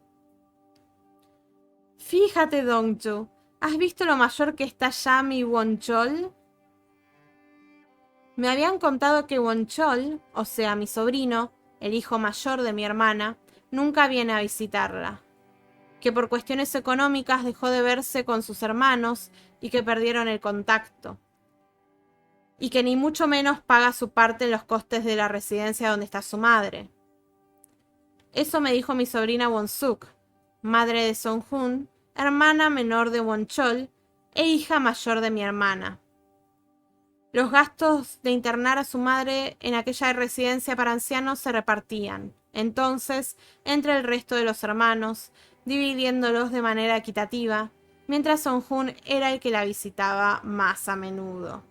Fíjate, Dongju, ¿has visto lo mayor que está ya mi Wonchol? Me habían contado que Wonchol, o sea, mi sobrino, el hijo mayor de mi hermana, nunca viene a visitarla. Que por cuestiones económicas dejó de verse con sus hermanos y que perdieron el contacto. Y que ni mucho menos paga su parte en los costes de la residencia donde está su madre. Eso me dijo mi sobrina Won-suk, madre de Sung-Hoon, hermana menor de Wonchol e hija mayor de mi hermana. Los gastos de internar a su madre en aquella residencia para ancianos se repartían, entonces, entre el resto de los hermanos, dividiéndolos de manera equitativa, mientras Sung-Hoon era el que la visitaba más a menudo.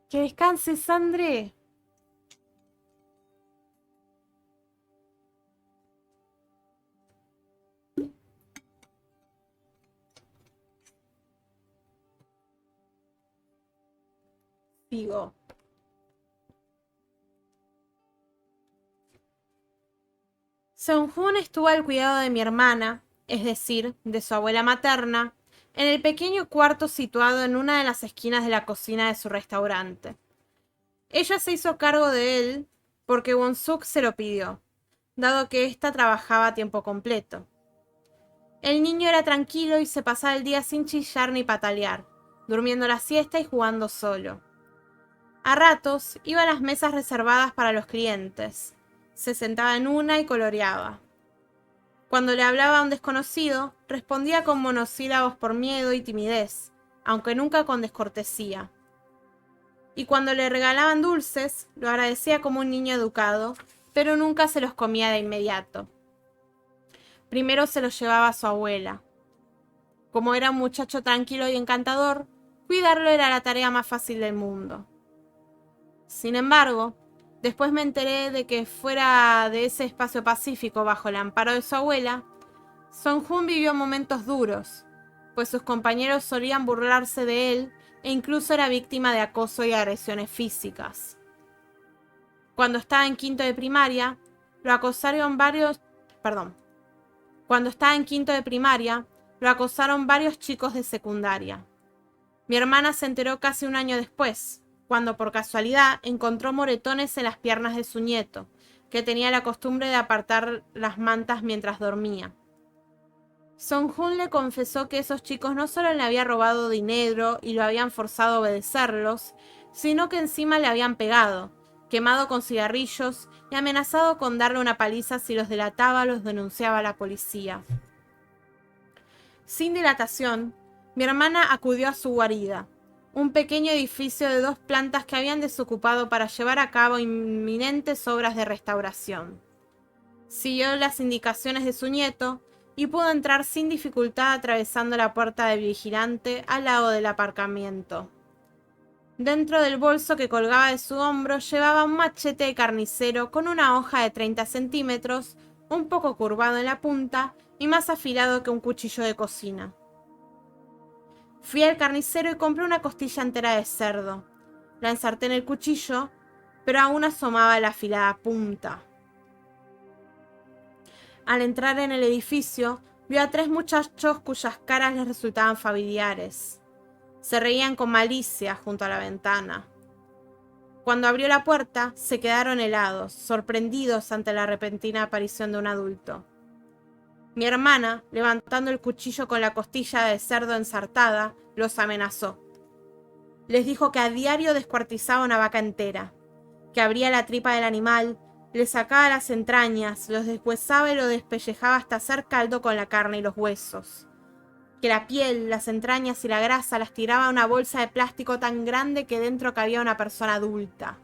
Que descanses, Sandre. Digo. Seung-hoon estuvo al cuidado de mi hermana, es decir, de su abuela materna, en el pequeño cuarto situado en una de las esquinas de la cocina de su restaurante. Ella se hizo cargo de él porque Won-suk se lo pidió, dado que ésta trabajaba a tiempo completo. El niño era tranquilo y se pasaba el día sin chillar ni patalear, durmiendo la siesta y jugando solo. A ratos iba a las mesas reservadas para los clientes. Se sentaba en una y coloreaba. Cuando le hablaba a un desconocido, respondía con monosílabos por miedo y timidez, aunque nunca con descortesía. Y cuando le regalaban dulces, lo agradecía como un niño educado, pero nunca se los comía de inmediato. Primero se los llevaba a su abuela. Como era un muchacho tranquilo y encantador, cuidarlo era la tarea más fácil del mundo. Sin embargo, después me enteré de que fuera de ese espacio pacífico bajo el amparo de su abuela, Seung-hoon vivió momentos duros, pues sus compañeros solían burlarse de él e incluso era víctima de acoso y agresiones físicas. Cuando estaba en quinto de primaria, lo acosaron varios chicos de secundaria. Mi hermana se enteró casi un año después, cuando por casualidad encontró moretones en las piernas de su nieto, que tenía la costumbre de apartar las mantas mientras dormía. Seung-hoon le confesó que esos chicos no solo le habían robado dinero y lo habían forzado a obedecerlos, sino que encima le habían pegado, quemado con cigarrillos y amenazado con darle una paliza si los delataba o los denunciaba a la policía. Sin dilatación, mi hermana acudió a su guarida, un pequeño edificio de 2 plantas que habían desocupado para llevar a cabo inminentes obras de restauración. Siguió las indicaciones de su nieto y pudo entrar sin dificultad atravesando la puerta del vigilante al lado del aparcamiento. Dentro del bolso que colgaba de su hombro llevaba un machete de carnicero con una hoja de 30 centímetros, un poco curvado en la punta y más afilado que un cuchillo de cocina. Fui al carnicero y compré una costilla entera de cerdo. La ensarté en el cuchillo, pero aún asomaba la afilada punta. Al entrar en el edificio, vio a 3 muchachos cuyas caras les resultaban familiares. Se reían con malicia junto a la ventana. Cuando abrió la puerta, se quedaron helados, sorprendidos ante la repentina aparición de un adulto. Mi hermana, levantando el cuchillo con la costilla de cerdo ensartada, los amenazó. Les dijo que a diario descuartizaba una vaca entera, que abría la tripa del animal, le sacaba las entrañas, los deshuesaba y lo despellejaba hasta hacer caldo con la carne y los huesos. Que la piel, las entrañas y la grasa las tiraba a una bolsa de plástico tan grande que dentro cabía una persona adulta.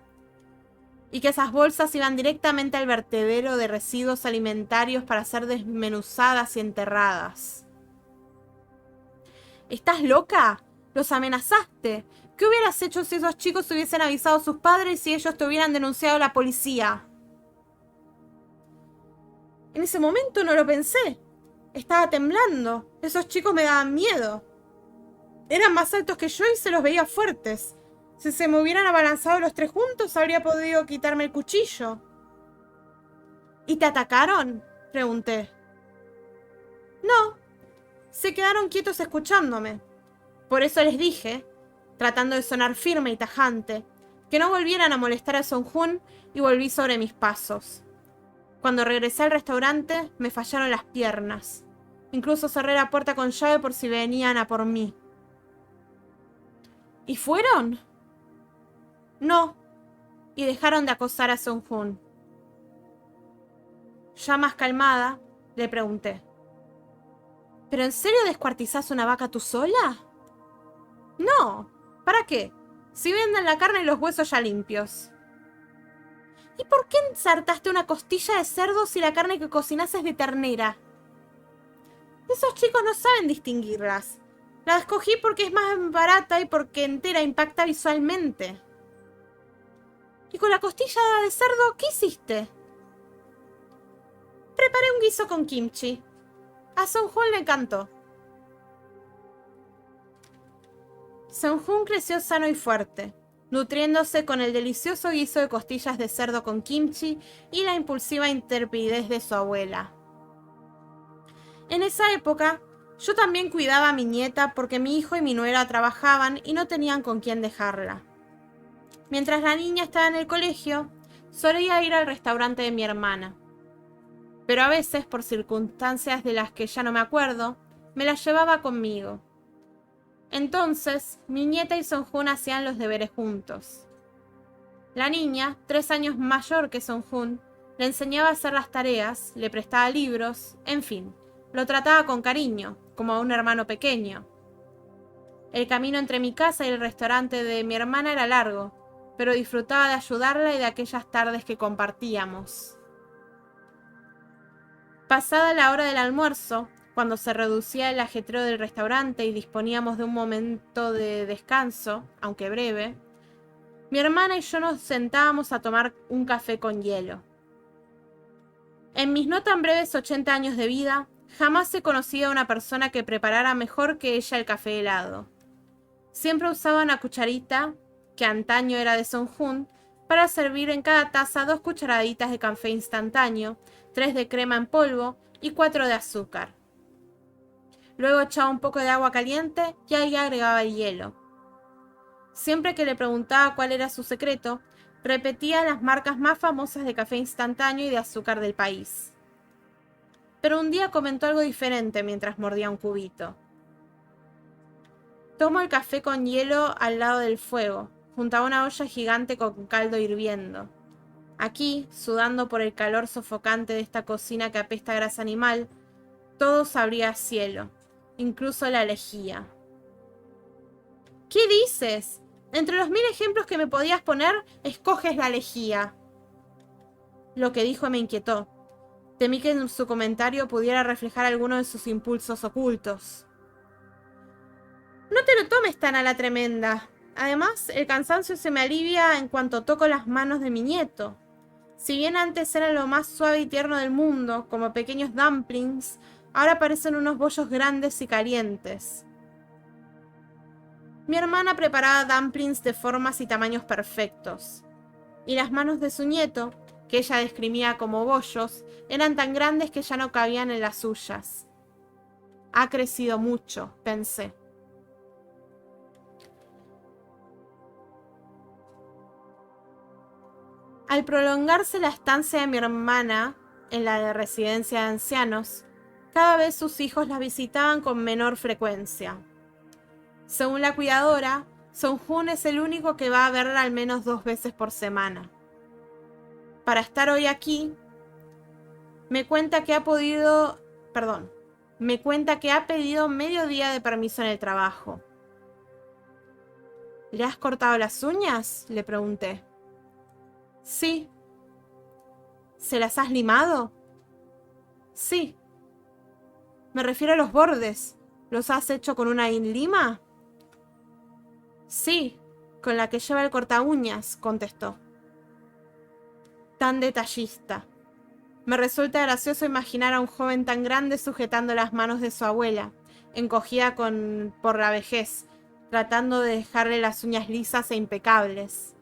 Y que esas bolsas iban directamente al vertedero de residuos alimentarios para ser desmenuzadas y enterradas. ¿Estás loca? Los amenazaste. ¿Qué hubieras hecho si esos chicos hubiesen avisado a sus padres y ellos te hubieran denunciado a la policía? En ese momento no lo pensé. Estaba temblando. Esos chicos me daban miedo. Eran más altos que yo y se los veía fuertes. Si se me hubieran abalanzado los 3 juntos, habría podido quitarme el cuchillo. ¿Y te atacaron? Pregunté. No. Se quedaron quietos escuchándome. Por eso les dije, tratando de sonar firme y tajante, que no volvieran a molestar a Seung-hoon y volví sobre mis pasos. Cuando regresé al restaurante, me fallaron las piernas. Incluso cerré la puerta con llave por si venían a por mí. ¿Y fueron? No. Y dejaron de acosar a Seung-hoon. Ya más calmada, le pregunté. ¿Pero en serio descuartizás una vaca tú sola? No. ¿Para qué? Si venden la carne y los huesos ya limpios. ¿Y por qué ensartaste una costilla de cerdo si la carne que cocinás es de ternera? Esos chicos no saben distinguirlas. La escogí porque es más barata y porque entera impacta visualmente. ¿Y con la costilla de cerdo qué hiciste? Preparé un guiso con kimchi. A Sung-hoon le encantó. Sung-hoon creció sano y fuerte, nutriéndose con el delicioso guiso de costillas de cerdo con kimchi y la impulsiva intrepidez de su abuela. En esa época, yo también cuidaba a mi nieta porque mi hijo y mi nuera trabajaban y no tenían con quién dejarla. Mientras la niña estaba en el colegio, solía ir al restaurante de mi hermana. Pero a veces, por circunstancias de las que ya no me acuerdo, me la llevaba conmigo. Entonces, mi nieta y Sung-hoon hacían los deberes juntos. La niña, 3 años mayor que Sung-hoon, le enseñaba a hacer las tareas, le prestaba libros, en fin, lo trataba con cariño, como a un hermano pequeño. El camino entre mi casa y el restaurante de mi hermana era largo, pero disfrutaba de ayudarla y de aquellas tardes que compartíamos. Pasada la hora del almuerzo, cuando se reducía el ajetreo del restaurante y disponíamos de un momento de descanso, aunque breve, mi hermana y yo nos sentábamos a tomar un café con hielo. En mis no tan breves 80 años de vida, jamás he conocido a una persona que preparara mejor que ella el café helado. Siempre usaba una cucharita, que antaño era de Sung-hoon, para servir en cada taza 2 cucharaditas de café instantáneo, 3 de crema en polvo y 4 de azúcar. Luego echaba un poco de agua caliente y ahí agregaba el hielo. Siempre que le preguntaba cuál era su secreto, repetía las marcas más famosas de café instantáneo y de azúcar del país. Pero un día comentó algo diferente mientras mordía un cubito. Tomo el café con hielo al lado del fuego, junto a una olla gigante con caldo hirviendo. Aquí, sudando por el calor sofocante de esta cocina que apesta a grasa animal, todo sabría a cielo, incluso la lejía. ¿Qué dices? Entre los 1000 ejemplos que me podías poner, escoges la lejía. Lo que dijo me inquietó. Temí que en su comentario pudiera reflejar alguno de sus impulsos ocultos. No te lo tomes tan a la tremenda. Además, el cansancio se me alivia en cuanto toco las manos de mi nieto. Si bien antes era lo más suave y tierno del mundo, como pequeños dumplings, ahora parecen unos bollos grandes y calientes. Mi hermana preparaba dumplings de formas y tamaños perfectos, y las manos de su nieto, que ella describía como bollos, eran tan grandes que ya no cabían en las suyas. Ha crecido mucho, pensé. Al prolongarse la estancia de mi hermana en la residencia de ancianos, cada vez sus hijos la visitaban con menor frecuencia. Según la cuidadora, Sung-hoon es el único que va a verla al menos 2 veces por semana. Para estar hoy aquí, me cuenta que ha pedido medio día de permiso en el trabajo. ¿Le has cortado las uñas?, le pregunté. Sí. ¿Se las has limado? Sí. Me refiero a los bordes. ¿Los has hecho con una lima? Sí, con la que lleva el corta uñas, contestó. Tan detallista. Me resulta gracioso imaginar a un joven tan grande sujetando las manos de su abuela, encogida por la vejez, tratando de dejarle las uñas lisas e impecables.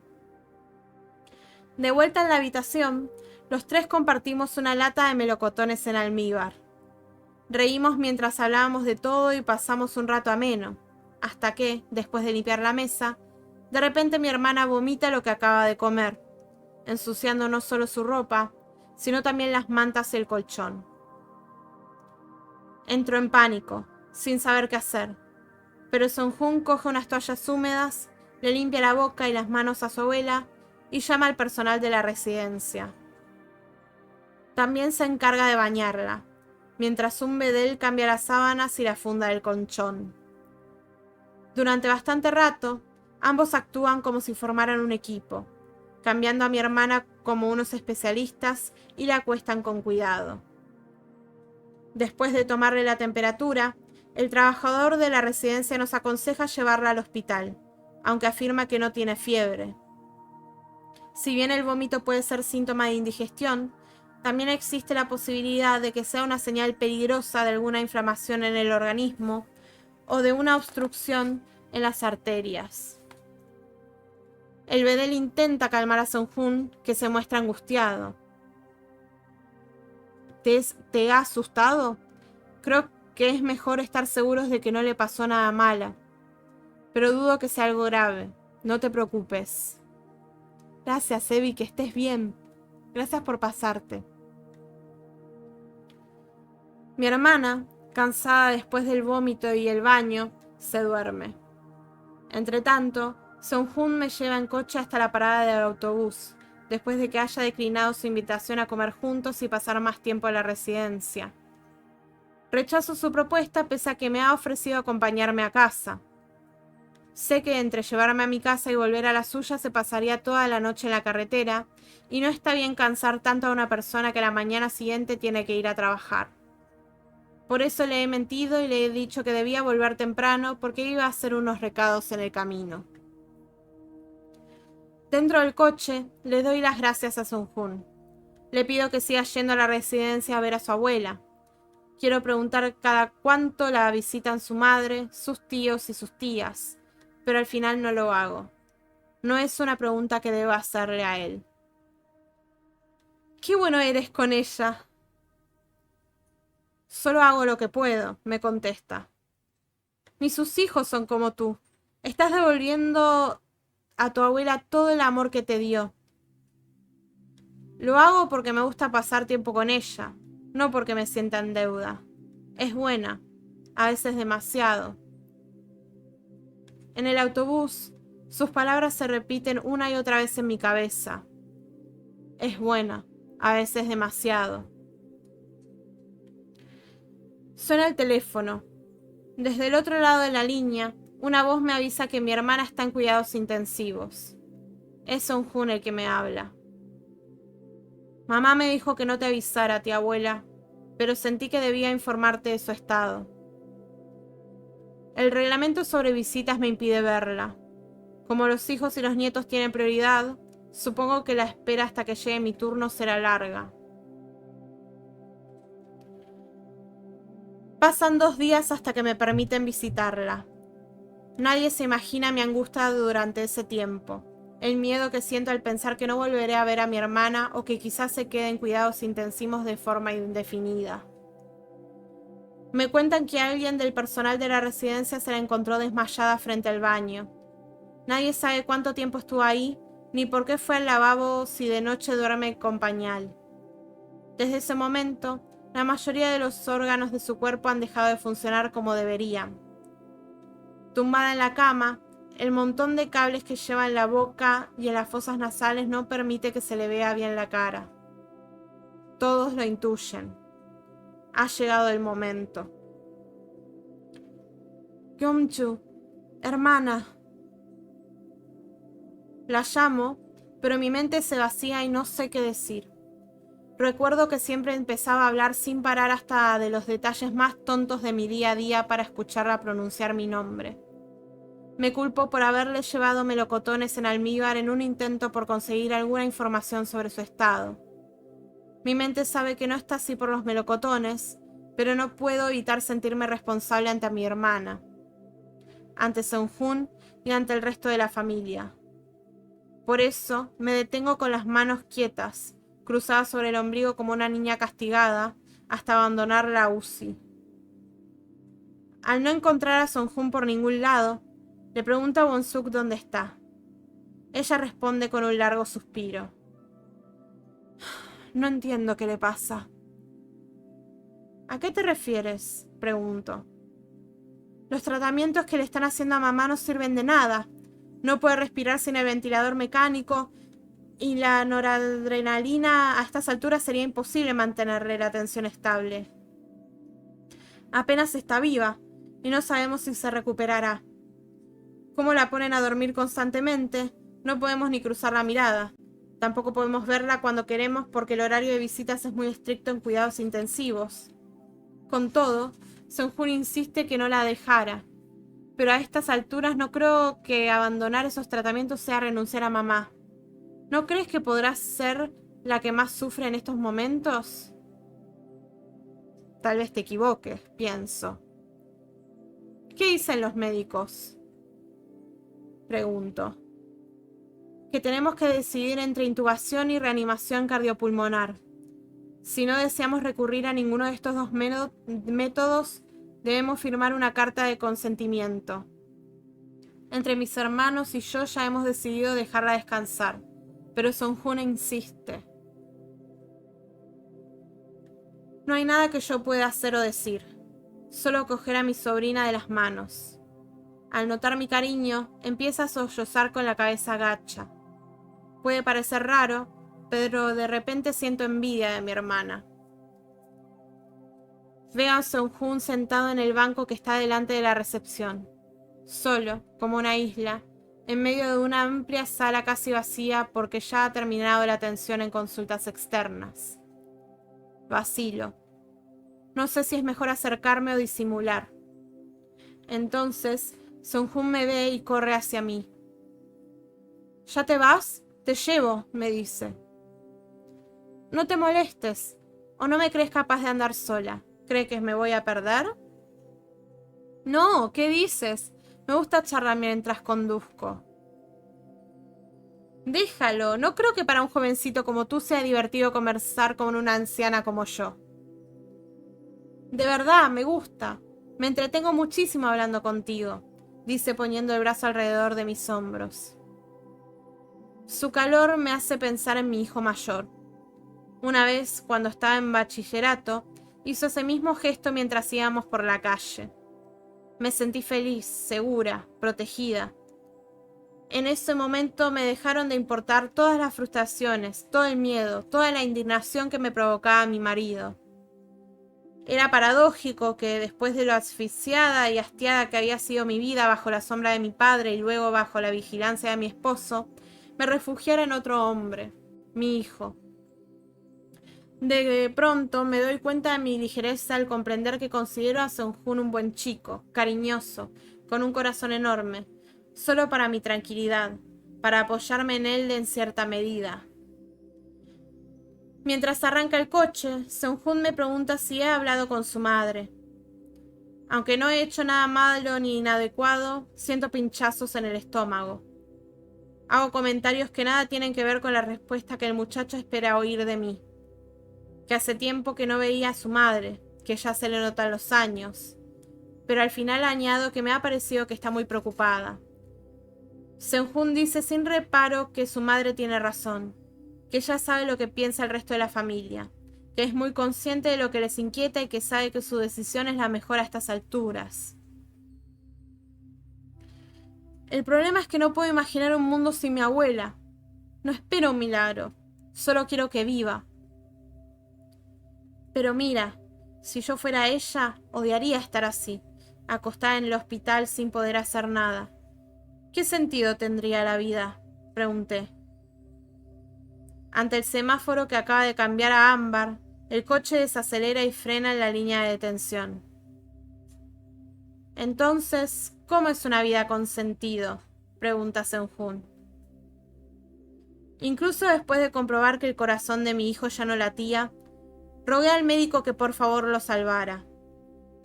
De vuelta en la habitación, los 3 compartimos una lata de melocotones en almíbar. Reímos mientras hablábamos de todo y pasamos un rato ameno, hasta que, después de limpiar la mesa, de repente mi hermana vomita lo que acaba de comer, ensuciando no solo su ropa, sino también las mantas y el colchón. Entro en pánico, sin saber qué hacer, pero Sung-hoon coge unas toallas húmedas, le limpia la boca y las manos a su abuela y llama al personal de la residencia. También se encarga de bañarla, mientras un bedel cambia las sábanas y la funda del colchón. Durante bastante rato, ambos actúan como si formaran un equipo, cambiando a mi hermana como unos especialistas y la acuestan con cuidado. Después de tomarle la temperatura, el trabajador de la residencia nos aconseja llevarla al hospital, aunque afirma que no tiene fiebre. Si bien el vómito puede ser síntoma de indigestión, también existe la posibilidad de que sea una señal peligrosa de alguna inflamación en el organismo o de una obstrucción en las arterias. El bedel intenta calmar a Sung-Hoon, que se muestra angustiado. ¿Te ha asustado? Creo que es mejor estar seguros de que no le pasó nada malo, pero dudo que sea algo grave. No te preocupes. Gracias, Evie, que estés bien. Gracias por pasarte. Mi hermana, cansada después del vómito y el baño, se duerme. Entretanto, Sung-Hoon me lleva en coche hasta la parada del autobús, después de que haya declinado su invitación a comer juntos y pasar más tiempo en la residencia. Rechazo su propuesta pese a que me ha ofrecido acompañarme a casa. Sé que entre llevarme a mi casa y volver a la suya se pasaría toda la noche en la carretera, y no está bien cansar tanto a una persona que la mañana siguiente tiene que ir a trabajar. Por eso le he mentido y le he dicho que debía volver temprano porque iba a hacer unos recados en el camino. Dentro del coche, le doy las gracias a Sung-Hoon. Le pido que siga yendo a la residencia a ver a su abuela. Quiero preguntar cada cuánto la visitan su madre, sus tíos y sus tías, pero al final no lo hago. No es una pregunta que deba hacerle a él. «Qué bueno eres con ella». «Solo hago lo que puedo», me contesta. «Ni sus hijos son como tú. Estás devolviendo a tu abuela todo el amor que te dio». «Lo hago porque me gusta pasar tiempo con ella, no porque me sienta en deuda. Es buena, a veces demasiado». En el autobús, sus palabras se repiten una y otra vez en mi cabeza. Es buena, a veces demasiado. Suena el teléfono. Desde el otro lado de la línea, una voz me avisa que mi hermana está en cuidados intensivos. Es Sung-Hoon el que me habla. «Mamá me dijo que no te avisara, tía abuela, pero sentí que debía informarte de su estado. El reglamento sobre visitas me impide verla. Como los hijos y los nietos tienen prioridad, supongo que la espera hasta que llegue mi turno será larga». Pasan 2 días hasta que me permiten visitarla. Nadie se imagina mi angustia durante ese tiempo, el miedo que siento al pensar que no volveré a ver a mi hermana o que quizás se quede en cuidados intensivos de forma indefinida. Me cuentan que alguien del personal de la residencia se la encontró desmayada frente al baño. Nadie sabe cuánto tiempo estuvo ahí, ni por qué fue al lavabo si de noche duerme con pañal. Desde ese momento, la mayoría de los órganos de su cuerpo han dejado de funcionar como deberían. Tumbada en la cama, el montón de cables que lleva en la boca y en las fosas nasales no permite que se le vea bien la cara. Todos lo intuyen. Ha llegado el momento. «Kyung-Chu, hermana». La llamo, pero mi mente se vacía y no sé qué decir. Recuerdo que siempre empezaba a hablar sin parar hasta de los detalles más tontos de mi día a día para escucharla pronunciar mi nombre. Me culpo por haberle llevado melocotones en almíbar en un intento por conseguir alguna información sobre su estado. Mi mente sabe que no está así por los melocotones, pero no puedo evitar sentirme responsable ante mi hermana, ante Sung-Hoon y ante el resto de la familia. Por eso me detengo con las manos quietas, cruzadas sobre el ombligo como una niña castigada, hasta abandonar la UCI. Al no encontrar a Sung-Hoon por ningún lado, le pregunto a Won-Suk dónde está. Ella responde con un largo suspiro. «No entiendo qué le pasa». «¿A qué te refieres?», pregunto. «Los tratamientos que le están haciendo a mamá no sirven de nada. No puede respirar sin el ventilador mecánico y la noradrenalina a estas alturas sería imposible mantenerle la tensión estable. Apenas está viva y no sabemos si se recuperará. Como la ponen a dormir constantemente, no podemos ni cruzar la mirada. Tampoco podemos verla cuando queremos porque el horario de visitas es muy estricto en cuidados intensivos. Con todo, Sung-Hoon insiste que no la dejara, pero a estas alturas no creo que abandonar esos tratamientos sea renunciar a mamá. ¿No crees que podrás ser la que más sufre en estos momentos? Tal vez te equivoques, pienso. ¿Qué dicen los médicos? Pregunto. Que tenemos que decidir entre intubación y reanimación cardiopulmonar. Si no deseamos recurrir a ninguno de estos dos métodos, debemos firmar una carta de consentimiento. Entre mis hermanos y yo ya hemos decidido dejarla descansar, pero Songjun insiste. No hay nada que yo pueda hacer o decir, solo coger a mi sobrina de las manos. Al notar mi cariño, empieza a sollozar con la cabeza gacha. Puede parecer raro, pero de repente siento envidia de mi hermana. Veo a Songjun sentado en el banco que está delante de la recepción, solo, como una isla, en medio de una amplia sala casi vacía porque ya ha terminado la atención en consultas externas. Vacilo. No sé si es mejor acercarme o disimular. Entonces, Songjun me ve y corre hacia mí. ¿Ya te vas? Te llevo, me dice. No te molestes, o no me crees capaz de andar sola. ¿Cree que me voy a perder? No, ¿qué dices? Me gusta charlar mientras conduzco. Déjalo, no creo que para un jovencito como tú sea divertido conversar con una anciana como yo. De verdad, me gusta. Me entretengo muchísimo hablando contigo, dice poniendo el brazo alrededor de mis hombros. Su calor me hace pensar en mi hijo mayor. Una vez, cuando estaba en bachillerato, hizo ese mismo gesto mientras íbamos por la calle. Me sentí feliz, segura, protegida. En ese momento me dejaron de importar todas las frustraciones, todo el miedo, toda la indignación que me provocaba mi marido. Era paradójico que después de lo asfixiada y hastiada que había sido mi vida bajo la sombra de mi padre y luego bajo la vigilancia de mi esposo, me refugiara en otro hombre, mi hijo. De pronto me doy cuenta de mi ligereza al comprender que considero a Songjun un buen chico, cariñoso, con un corazón enorme, solo para mi tranquilidad, para apoyarme en él en cierta medida. Mientras arranca el coche, Songjun me pregunta si he hablado con su madre. Aunque no he hecho nada malo ni inadecuado, siento pinchazos en el estómago. Hago comentarios que nada tienen que ver con la respuesta que el muchacho espera oír de mí. Que hace tiempo que no veía a su madre, que ya se le notan los años. Pero al final añado que me ha parecido que está muy preocupada. Songjun dice sin reparo que su madre tiene razón, que ella sabe lo que piensa el resto de la familia, que es muy consciente de lo que les inquieta y que sabe que su decisión es la mejor a estas alturas. El problema es que no puedo imaginar un mundo sin mi abuela. No espero un milagro, solo quiero que viva. Pero mira, si yo fuera ella, odiaría estar así, acostada en el hospital sin poder hacer nada. ¿Qué sentido tendría la vida?, pregunté. Ante el semáforo que acaba de cambiar a ámbar, el coche desacelera y frena en la línea de detención. Entonces, ¿cómo es una vida con sentido?, pregunta Songjun. Incluso después de comprobar que el corazón de mi hijo ya no latía, rogué al médico que por favor lo salvara.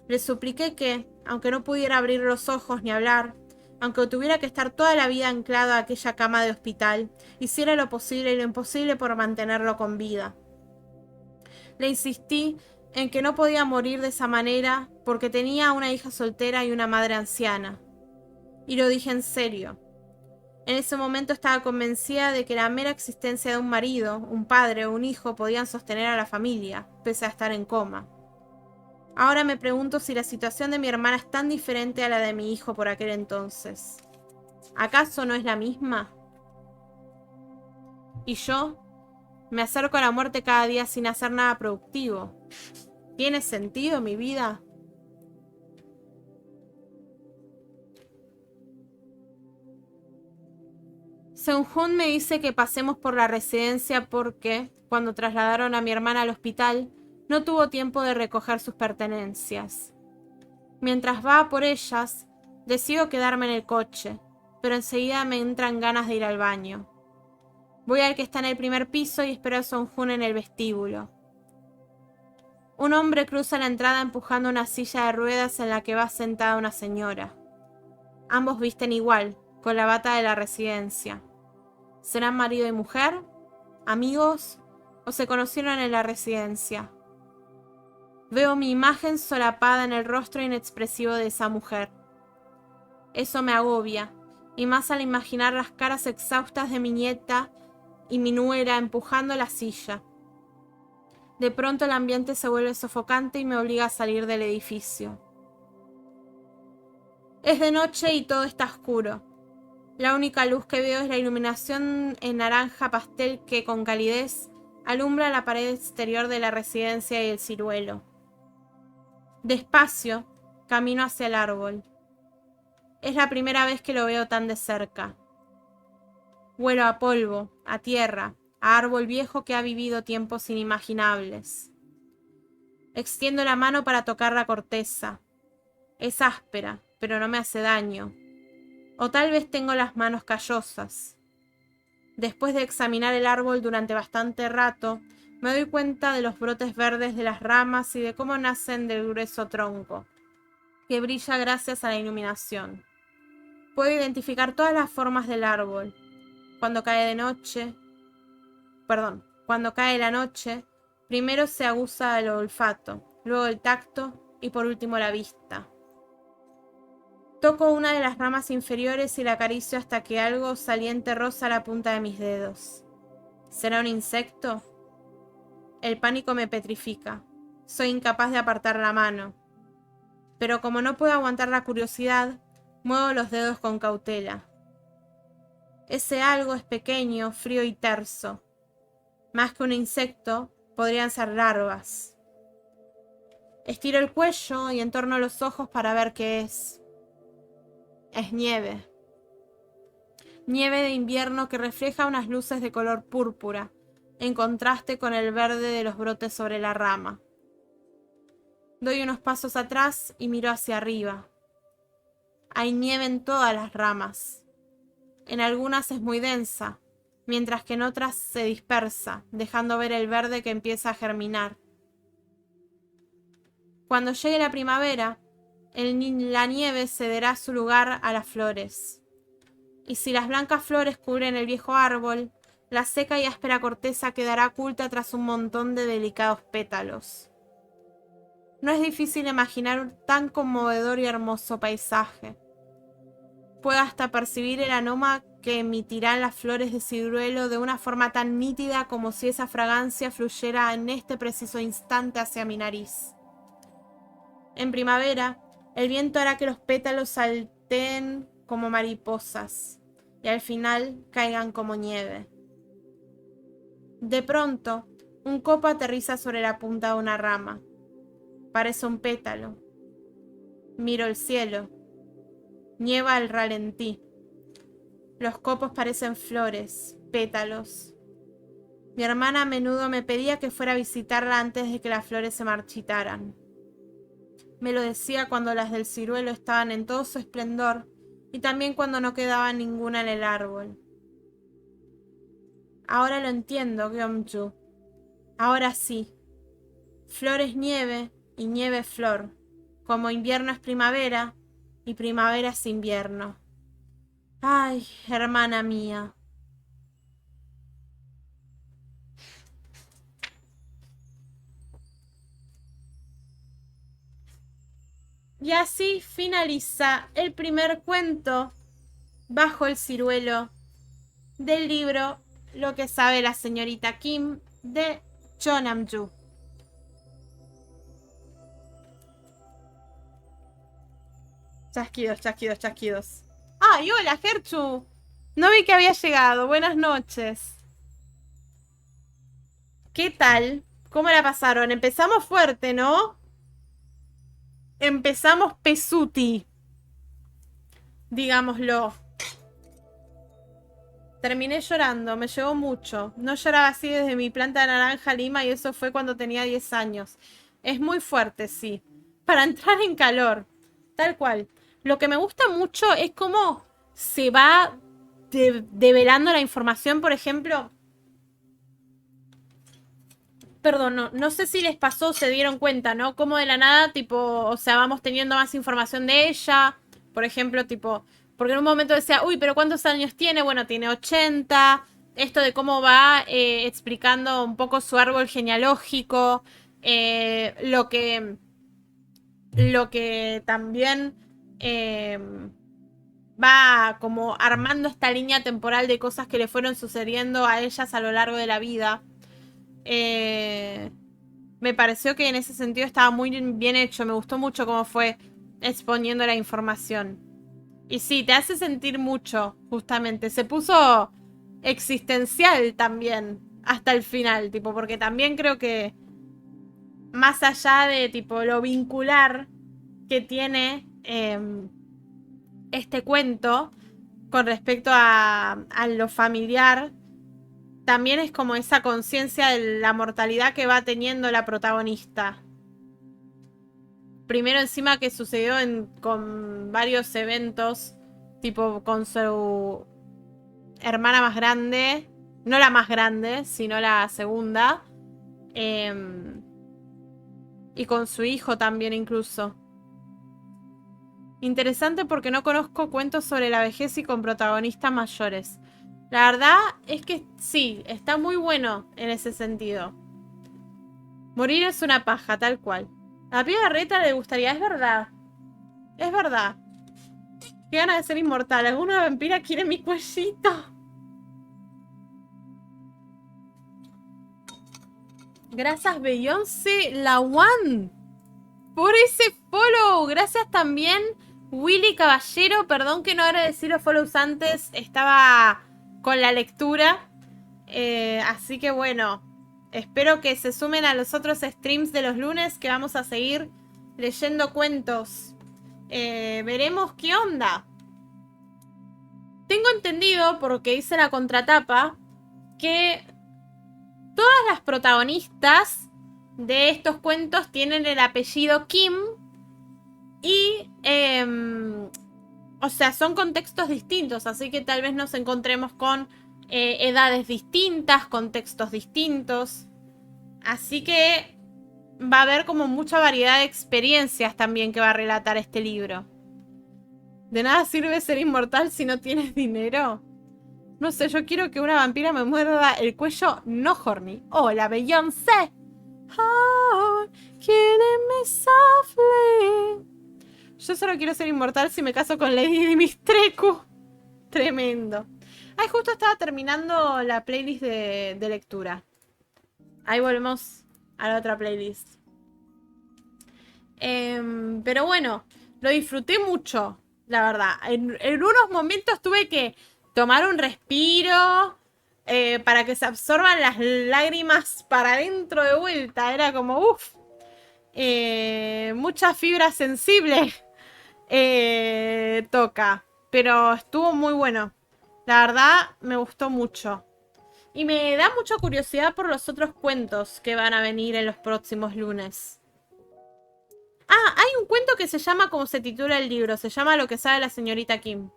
Le supliqué que, aunque no pudiera abrir los ojos ni hablar, aunque tuviera que estar toda la vida anclado a aquella cama de hospital, hiciera lo posible y lo imposible por mantenerlo con vida. Le insistí en que no podía morir de esa manera porque tenía una hija soltera y una madre anciana. Y lo dije en serio. En ese momento estaba convencida de que la mera existencia de un marido, un padre o un hijo podían sostener a la familia, pese a estar en coma. Ahora me pregunto si la situación de mi hermana es tan diferente a la de mi hijo por aquel entonces. ¿Acaso no es la misma? ¿Y yo? Me acerco a la muerte cada día sin hacer nada productivo. ¿Tiene sentido mi vida? Songjun me dice que pasemos por la residencia porque, cuando trasladaron a mi hermana al hospital, no tuvo tiempo de recoger sus pertenencias. Mientras va por ellas, decido quedarme en el coche, pero enseguida me entran ganas de ir al baño. Voy al que está en el primer piso y espero a Song Joon en el vestíbulo. Un hombre cruza la entrada empujando una silla de ruedas en la que va sentada una señora. Ambos visten igual, con la bata de la residencia. ¿Serán marido y mujer? ¿Amigos? ¿O se conocieron en la residencia? Veo mi imagen solapada en el rostro inexpresivo de esa mujer. Eso me agobia, y más al imaginar las caras exhaustas de mi nieta y mi nuera empujando la silla. De pronto el ambiente se vuelve sofocante y me obliga a salir del edificio. Es de noche y todo está oscuro. La única luz que veo es la iluminación en naranja pastel que, con calidez, alumbra la pared exterior de la residencia y el ciruelo. Despacio, camino hacia el árbol. Es la primera vez que lo veo tan de cerca. Huelo a polvo, a tierra, a árbol viejo que ha vivido tiempos inimaginables. Extiendo la mano para tocar la corteza. Es áspera, pero no me hace daño. O tal vez tengo las manos callosas. Después de examinar el árbol durante bastante rato, me doy cuenta de los brotes verdes de las ramas y de cómo nacen del grueso tronco, que brilla gracias a la iluminación. Puedo identificar todas las formas del árbol. Cuando cae la noche, primero se aguza el olfato, luego el tacto y por último la vista. Toco una de las ramas inferiores y la acaricio hasta que algo saliente roza la punta de mis dedos. ¿Será un insecto? El pánico me petrifica. Soy incapaz de apartar la mano. Pero como no puedo aguantar la curiosidad, muevo los dedos con cautela. Ese algo es pequeño, frío y terso. Más que un insecto, podrían ser larvas. Estiro el cuello y entorno los ojos para ver qué es. Es nieve. Nieve de invierno que refleja unas luces de color púrpura, en contraste con el verde de los brotes sobre la rama. Doy unos pasos atrás y miro hacia arriba. Hay nieve en todas las ramas. En algunas es muy densa, mientras que en otras se dispersa, dejando ver el verde que empieza a germinar. Cuando llegue la primavera, la nieve cederá su lugar a las flores. Y si las blancas flores cubren el viejo árbol, la seca y áspera corteza quedará oculta tras un montón de delicados pétalos. No es difícil imaginar un tan conmovedor y hermoso paisaje. Puedo hasta percibir el aroma que emitirán las flores de ciruelo de una forma tan nítida como si esa fragancia fluyera en este preciso instante hacia mi nariz. En primavera, el viento hará que los pétalos salteen como mariposas y al final caigan como nieve. De pronto, un copo aterriza sobre la punta de una rama. Parece un pétalo. Miro el cielo. Nieva al ralentí. Los copos parecen flores, pétalos. Mi hermana a menudo me pedía que fuera a visitarla antes de que las flores se marchitaran. Me lo decía cuando las del ciruelo estaban en todo su esplendor y también cuando no quedaba ninguna en el árbol. Ahora lo entiendo, Gyeongju. Ahora sí. Flor es nieve y nieve es flor, como invierno es primavera y primavera es invierno. Ay, hermana mía. Y así finaliza el primer cuento bajo el ciruelo del libro Lo que sabe la señorita Kim de Cho Nam-ju. Chasquidos, chasquidos, chasquidos. ¡Ay, hola, Gerchu! No vi que había llegado. Buenas noches. ¿Qué tal? ¿Cómo la pasaron? Empezamos fuerte, ¿no? Empezamos pesuti, digámoslo. Terminé llorando, me llegó mucho. No lloraba así desde mi planta de naranja lima y eso fue cuando tenía 10 años. Es muy fuerte, sí. Para entrar en calor. Tal cual. Lo que me gusta mucho es cómo se va develando la información. Por ejemplo, Perdón, no sé si les pasó, se dieron cuenta, ¿no? Como de la nada, tipo, o sea, vamos teniendo más información de ella. Por ejemplo, tipo, porque en un momento decía, uy, pero ¿cuántos años tiene? Bueno, tiene 80. Esto de cómo va explicando un poco su árbol genealógico. Lo que también eh, va como armando esta línea temporal de cosas que le fueron sucediendo a ellas a lo largo de la vida. Eh, Me pareció que en ese sentido estaba muy bien hecho. Me gustó mucho cómo fue exponiendo la información. Y sí, te hace sentir mucho, justamente. Se puso existencial también hasta el final, tipo, porque también creo que más allá de tipo lo vincular que tiene este cuento con respecto a lo familiar, también es como esa conciencia de la mortalidad que va teniendo la protagonista. Primero encima que sucedió con varios eventos, tipo con su hermana más grande, no la más grande, sino la segunda, y con su hijo también incluso. Interesante porque no conozco cuentos sobre la vejez y con protagonistas mayores. La verdad es que sí, está muy bueno en ese sentido. Morir es una paja, tal cual. A la piba Reta le gustaría, es verdad. Es verdad. Qué ganas de ser inmortal. ¿Alguna vampira quiere mi cuellito? Gracias, Beyoncé, la One, por ese follow. Gracias también, Willy Caballero. Perdón que no agradecí los follows antes. Estaba con la lectura. Así que bueno, espero que se sumen a los otros streams de los lunes que vamos a seguir leyendo cuentos. Veremos qué onda. Tengo entendido, porque hice la contratapa, que todas las protagonistas de estos cuentos tienen el apellido Kim y, o sea, son contextos distintos, así que tal vez nos encontremos con edades distintas, contextos distintos. Así que va a haber como mucha variedad de experiencias también que va a relatar este libro. ¿De nada sirve ser inmortal si no tienes dinero? No sé, yo quiero que una vampira me muerda el cuello no horny. ¡Hola, Beyoncé! Oh, killing me softly. Yo solo quiero ser inmortal si me caso con Lady Dimitrescu. Tremendo. Ay, justo estaba terminando la playlist de lectura. Ahí volvemos a la otra playlist. Pero bueno, lo disfruté mucho, la verdad. En unos momentos tuve que tomar un respiro para que se absorban las lágrimas para adentro de vuelta. Era como, uff, mucha fibra sensible toca. Pero estuvo muy bueno. La verdad, me gustó mucho. Y me da mucha curiosidad por los otros cuentos que van a venir en los próximos lunes. Ah, hay un cuento que se llama como se titula el libro. Se llama Lo que sabe la señorita Kim.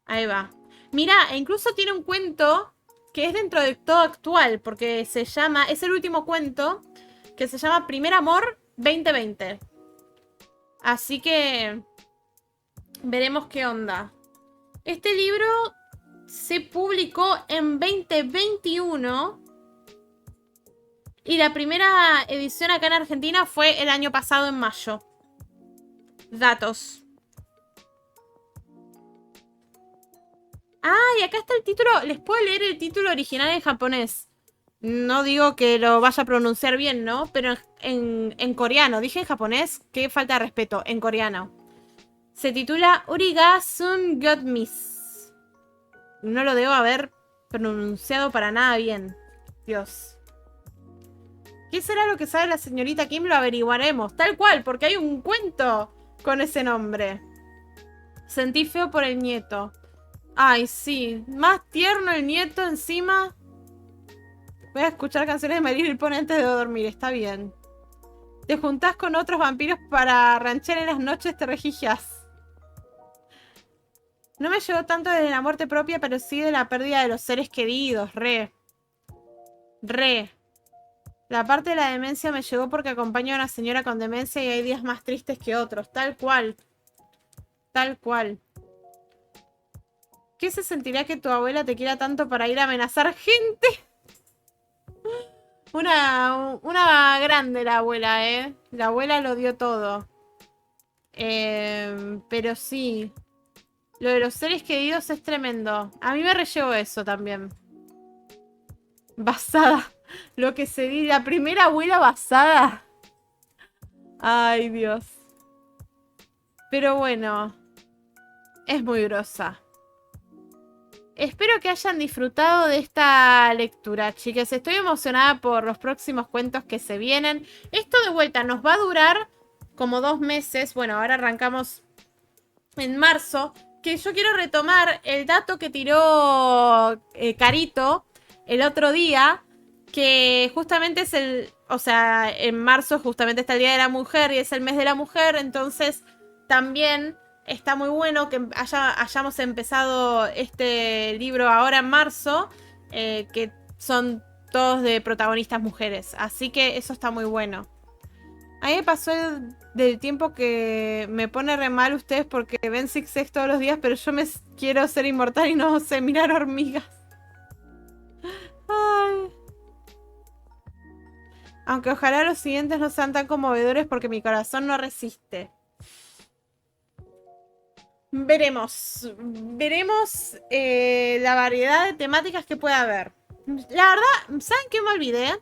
Ahí va. Mirá, e incluso tiene un cuento que es dentro de todo actual. Porque se llama, es el último cuento que se llama Primer Amor 2020. Así que veremos qué onda. Este libro se publicó en 2021. Y la primera edición acá en Argentina fue el año pasado en mayo. Datos. Ah, y acá está el título. Les puedo leer el título original en japonés. No digo que lo vaya a pronunciar bien, ¿no? Pero en coreano. Dije en japonés. Qué falta de respeto. En coreano. Se titula Uriga Sun Got Miss. No lo debo haber pronunciado para nada bien. Dios. ¿Qué será lo que sabe la señorita Kim? Lo averiguaremos. Tal cual, porque hay un cuento con ese nombre. Sentí feo por el nieto. Ay, sí. Más tierno el nieto encima. Voy a escuchar canciones de María y pone antes de dormir. Está bien. Te juntás con otros vampiros para ranchar en las noches, te regillas. No me llegó tanto de la muerte propia, pero sí de la pérdida de los seres queridos. Re. La parte de la demencia me llegó porque acompaño a una señora con demencia y hay días más tristes que otros. Tal cual. Tal cual. ¿Qué se sentirá que tu abuela te quiera tanto para ir a amenazar gente? Una grande la abuela, ¿eh? La abuela lo dio todo. Pero sí. Lo de los seres queridos es tremendo. A mí me rellevó eso también. Basada. Lo que se dice. La primera abuela basada. Ay, Dios. Pero bueno. Es muy grosa. Espero que hayan disfrutado de esta lectura, chicas. Estoy emocionada por los próximos cuentos que se vienen. Esto de vuelta nos va a durar como 2 meses. Bueno, ahora arrancamos en marzo. Que yo quiero retomar el dato que tiró Carito el otro día. Que justamente es el... O sea, en marzo justamente está el Día de la Mujer y es el mes de la mujer. Entonces también... Está muy bueno que hayamos empezado este libro ahora en marzo, que son todos de protagonistas mujeres. Así que eso está muy bueno. A mí me pasó del tiempo que me pone re mal ustedes porque ven Six Sex todos los días, pero yo me quiero ser inmortal y no sé mirar hormigas. Ay. Aunque ojalá los siguientes no sean tan conmovedores porque mi corazón no resiste. Veremos. Veremos la variedad de temáticas que pueda haber. La verdad, ¿saben qué me olvidé?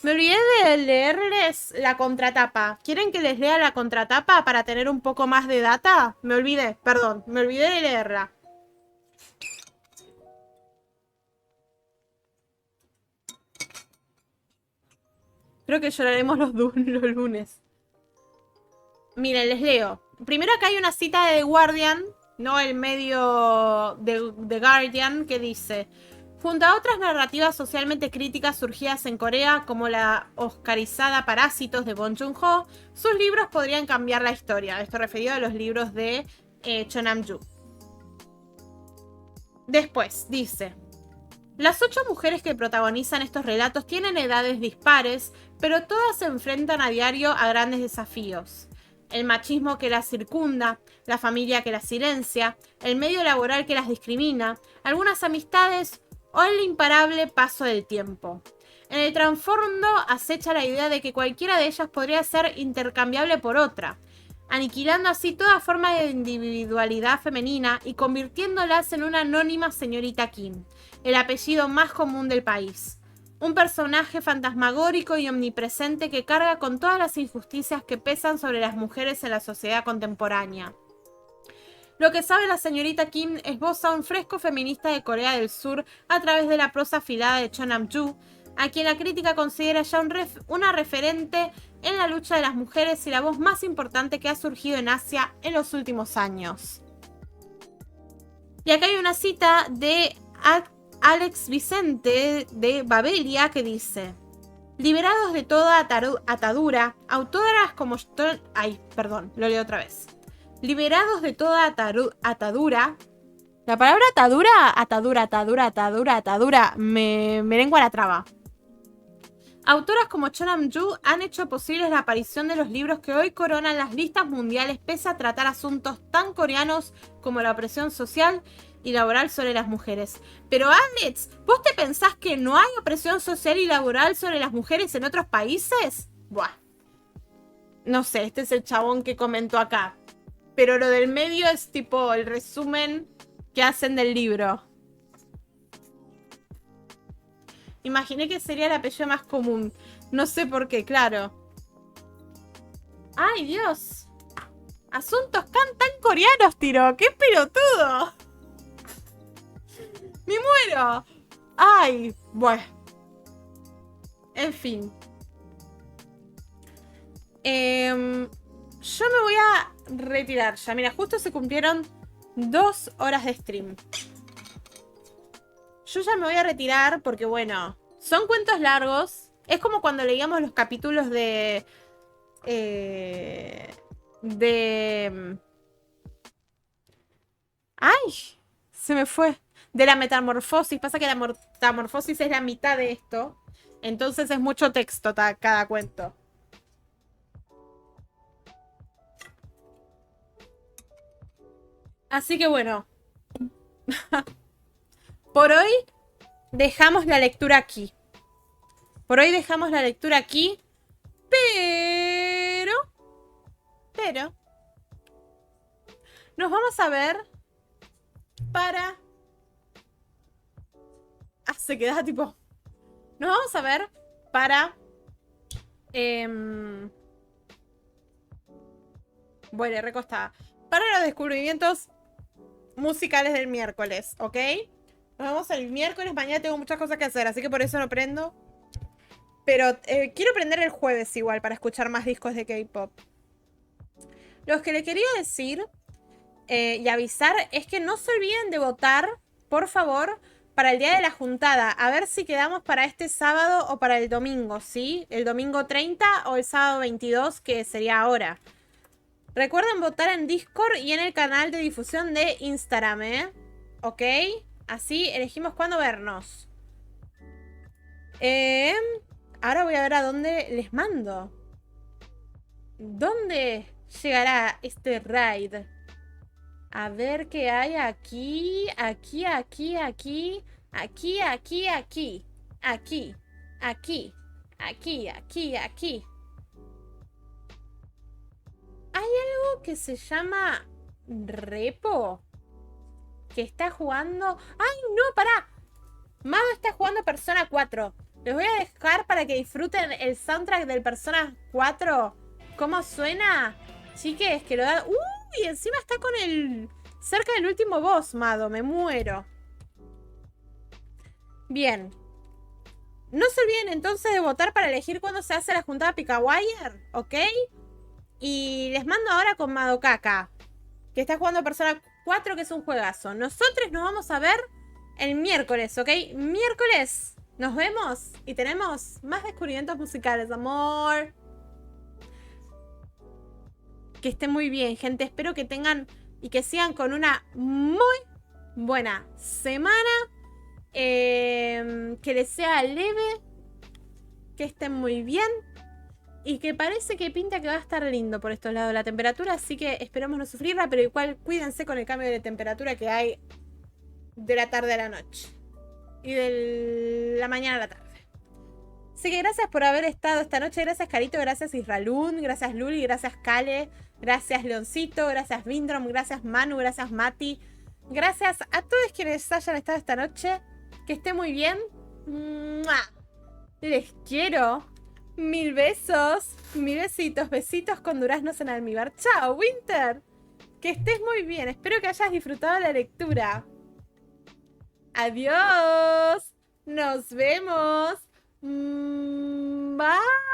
Me olvidé de leerles la contratapa. ¿Quieren que les lea la contratapa para tener un poco más de data? Me olvidé, perdón. Me olvidé de leerla. Creo que lloraremos los lunes. Miren, les leo. Primero acá hay una cita de The Guardian, no el medio de The Guardian, que dice: junto a otras narrativas socialmente críticas surgidas en Corea, como la oscarizada Parásitos de Bong Joon-ho, sus libros podrían cambiar la historia. Esto referido a los libros de Cho Nam-joo. Después, dice: las 8 mujeres que protagonizan estos relatos tienen edades dispares, pero todas se enfrentan a diario a grandes desafíos. El machismo que las circunda, la familia que las silencia, el medio laboral que las discrimina, algunas amistades o el imparable paso del tiempo. En el trasfondo acecha la idea de que cualquiera de ellas podría ser intercambiable por otra, aniquilando así toda forma de individualidad femenina y convirtiéndolas en una anónima señorita Kim, el apellido más común del país. Un personaje fantasmagórico y omnipresente que carga con todas las injusticias que pesan sobre las mujeres en la sociedad contemporánea. Lo que sabe la señorita Kim esboza un fresco feminista de Corea del Sur a través de la prosa afilada de Cho Nam-joo, a quien la crítica considera ya una referente en la lucha de las mujeres y la voz más importante que ha surgido en Asia en los últimos años. Y acá hay una cita de Alex Vicente de Babelia que dice: liberados de toda atadura, autoras como... lo leo otra vez. Liberados de toda atadura... La palabra atadura, me lengua la traba. Autoras como Cho Nam-joo han hecho posible la aparición de los libros que hoy coronan las listas mundiales pese a tratar asuntos tan coreanos como la opresión social y laboral sobre las mujeres. Pero Alex, ¿vos te pensás que no hay opresión social y laboral sobre las mujeres en otros países? Buah. No sé, este es el chabón que comentó acá. Pero lo del medio es tipo el resumen que hacen del libro. Imaginé que sería el apellido más común. No sé por qué, claro. ¡Ay, Dios! Asuntos tan coreanos, tiro. ¡Qué pelotudo! ¡Me muero! ¡Ay! Bueno. En fin. Yo me voy a retirar ya. Mira, justo se cumplieron 2 horas de stream. Yo ya me voy a retirar porque, bueno, son cuentos largos. Es como cuando leíamos los capítulos de... ¡Ay! Se me fue. De la metamorfosis. Pasa que la metamorfosis es la mitad de esto. Entonces es mucho texto cada cuento. Así que bueno. Por hoy dejamos la lectura aquí. Por hoy dejamos la lectura aquí. Pero... Nos vamos a ver para... Ah, se queda tipo... Nos vamos a ver para... Bueno, recostada. Para los descubrimientos musicales del miércoles, ¿ok? Nos vemos el miércoles. Mañana tengo muchas cosas que hacer, así que por eso no prendo. Pero quiero prender el jueves igual para escuchar más discos de K-pop. Lo que le quería decir y avisar es que no se olviden de votar, por favor, para el día de la juntada. A ver si quedamos para este sábado o para el domingo, ¿sí? El domingo 30 o el sábado 22, que sería ahora. Recuerden votar en Discord y en el canal de difusión de Instagram, ¿eh? ¿Ok? Así elegimos cuándo vernos. Ahora voy a ver a dónde les mando. ¿Dónde llegará este raid? A ver qué hay aquí. Aquí, aquí, aquí. Aquí, aquí, aquí. Aquí. Aquí. Aquí, aquí, aquí. Hay algo que se llama Repo. Que está jugando... ¡Ay, no! ¡Pará! Mado está jugando Persona 4. Les voy a dejar para que disfruten el soundtrack del Persona 4. ¿Cómo suena? Chiques, que lo da... ¡Uy! Encima está con el... cerca del último boss, Mado. Me muero. Bien. No se olviden entonces de votar para elegir cuándo se hace la juntada Picawire, ¿ok? Y les mando ahora con Madoka, que está jugando Persona 4, que es un juegazo. Nosotros nos vamos a ver el miércoles, ¿ok? Miércoles nos vemos y tenemos más descubrimientos musicales, amor. Que estén muy bien, gente. Espero que tengan y que sigan con una muy buena semana. Que les sea leve. Que estén muy bien. Y que parece que pinta que va a estar lindo por estos lados de la temperatura. Así que esperamos no sufrirla. Pero igual cuídense con el cambio de temperatura que hay de la tarde a la noche. Y de la mañana a la tarde. Así que gracias por haber estado esta noche. Gracias Carito, gracias Isralun, gracias Luli, gracias Kale, gracias Leoncito, gracias Vindrom, gracias Manu, gracias Mati. Gracias a todos quienes hayan estado esta noche. Que esté muy bien. ¡Mua! Les quiero. 1000 besos. 1000 besitos. Besitos con duraznos en almíbar. Chao, Winter. Que estés muy bien. Espero que hayas disfrutado la lectura. Adiós. Nos vemos. Bye.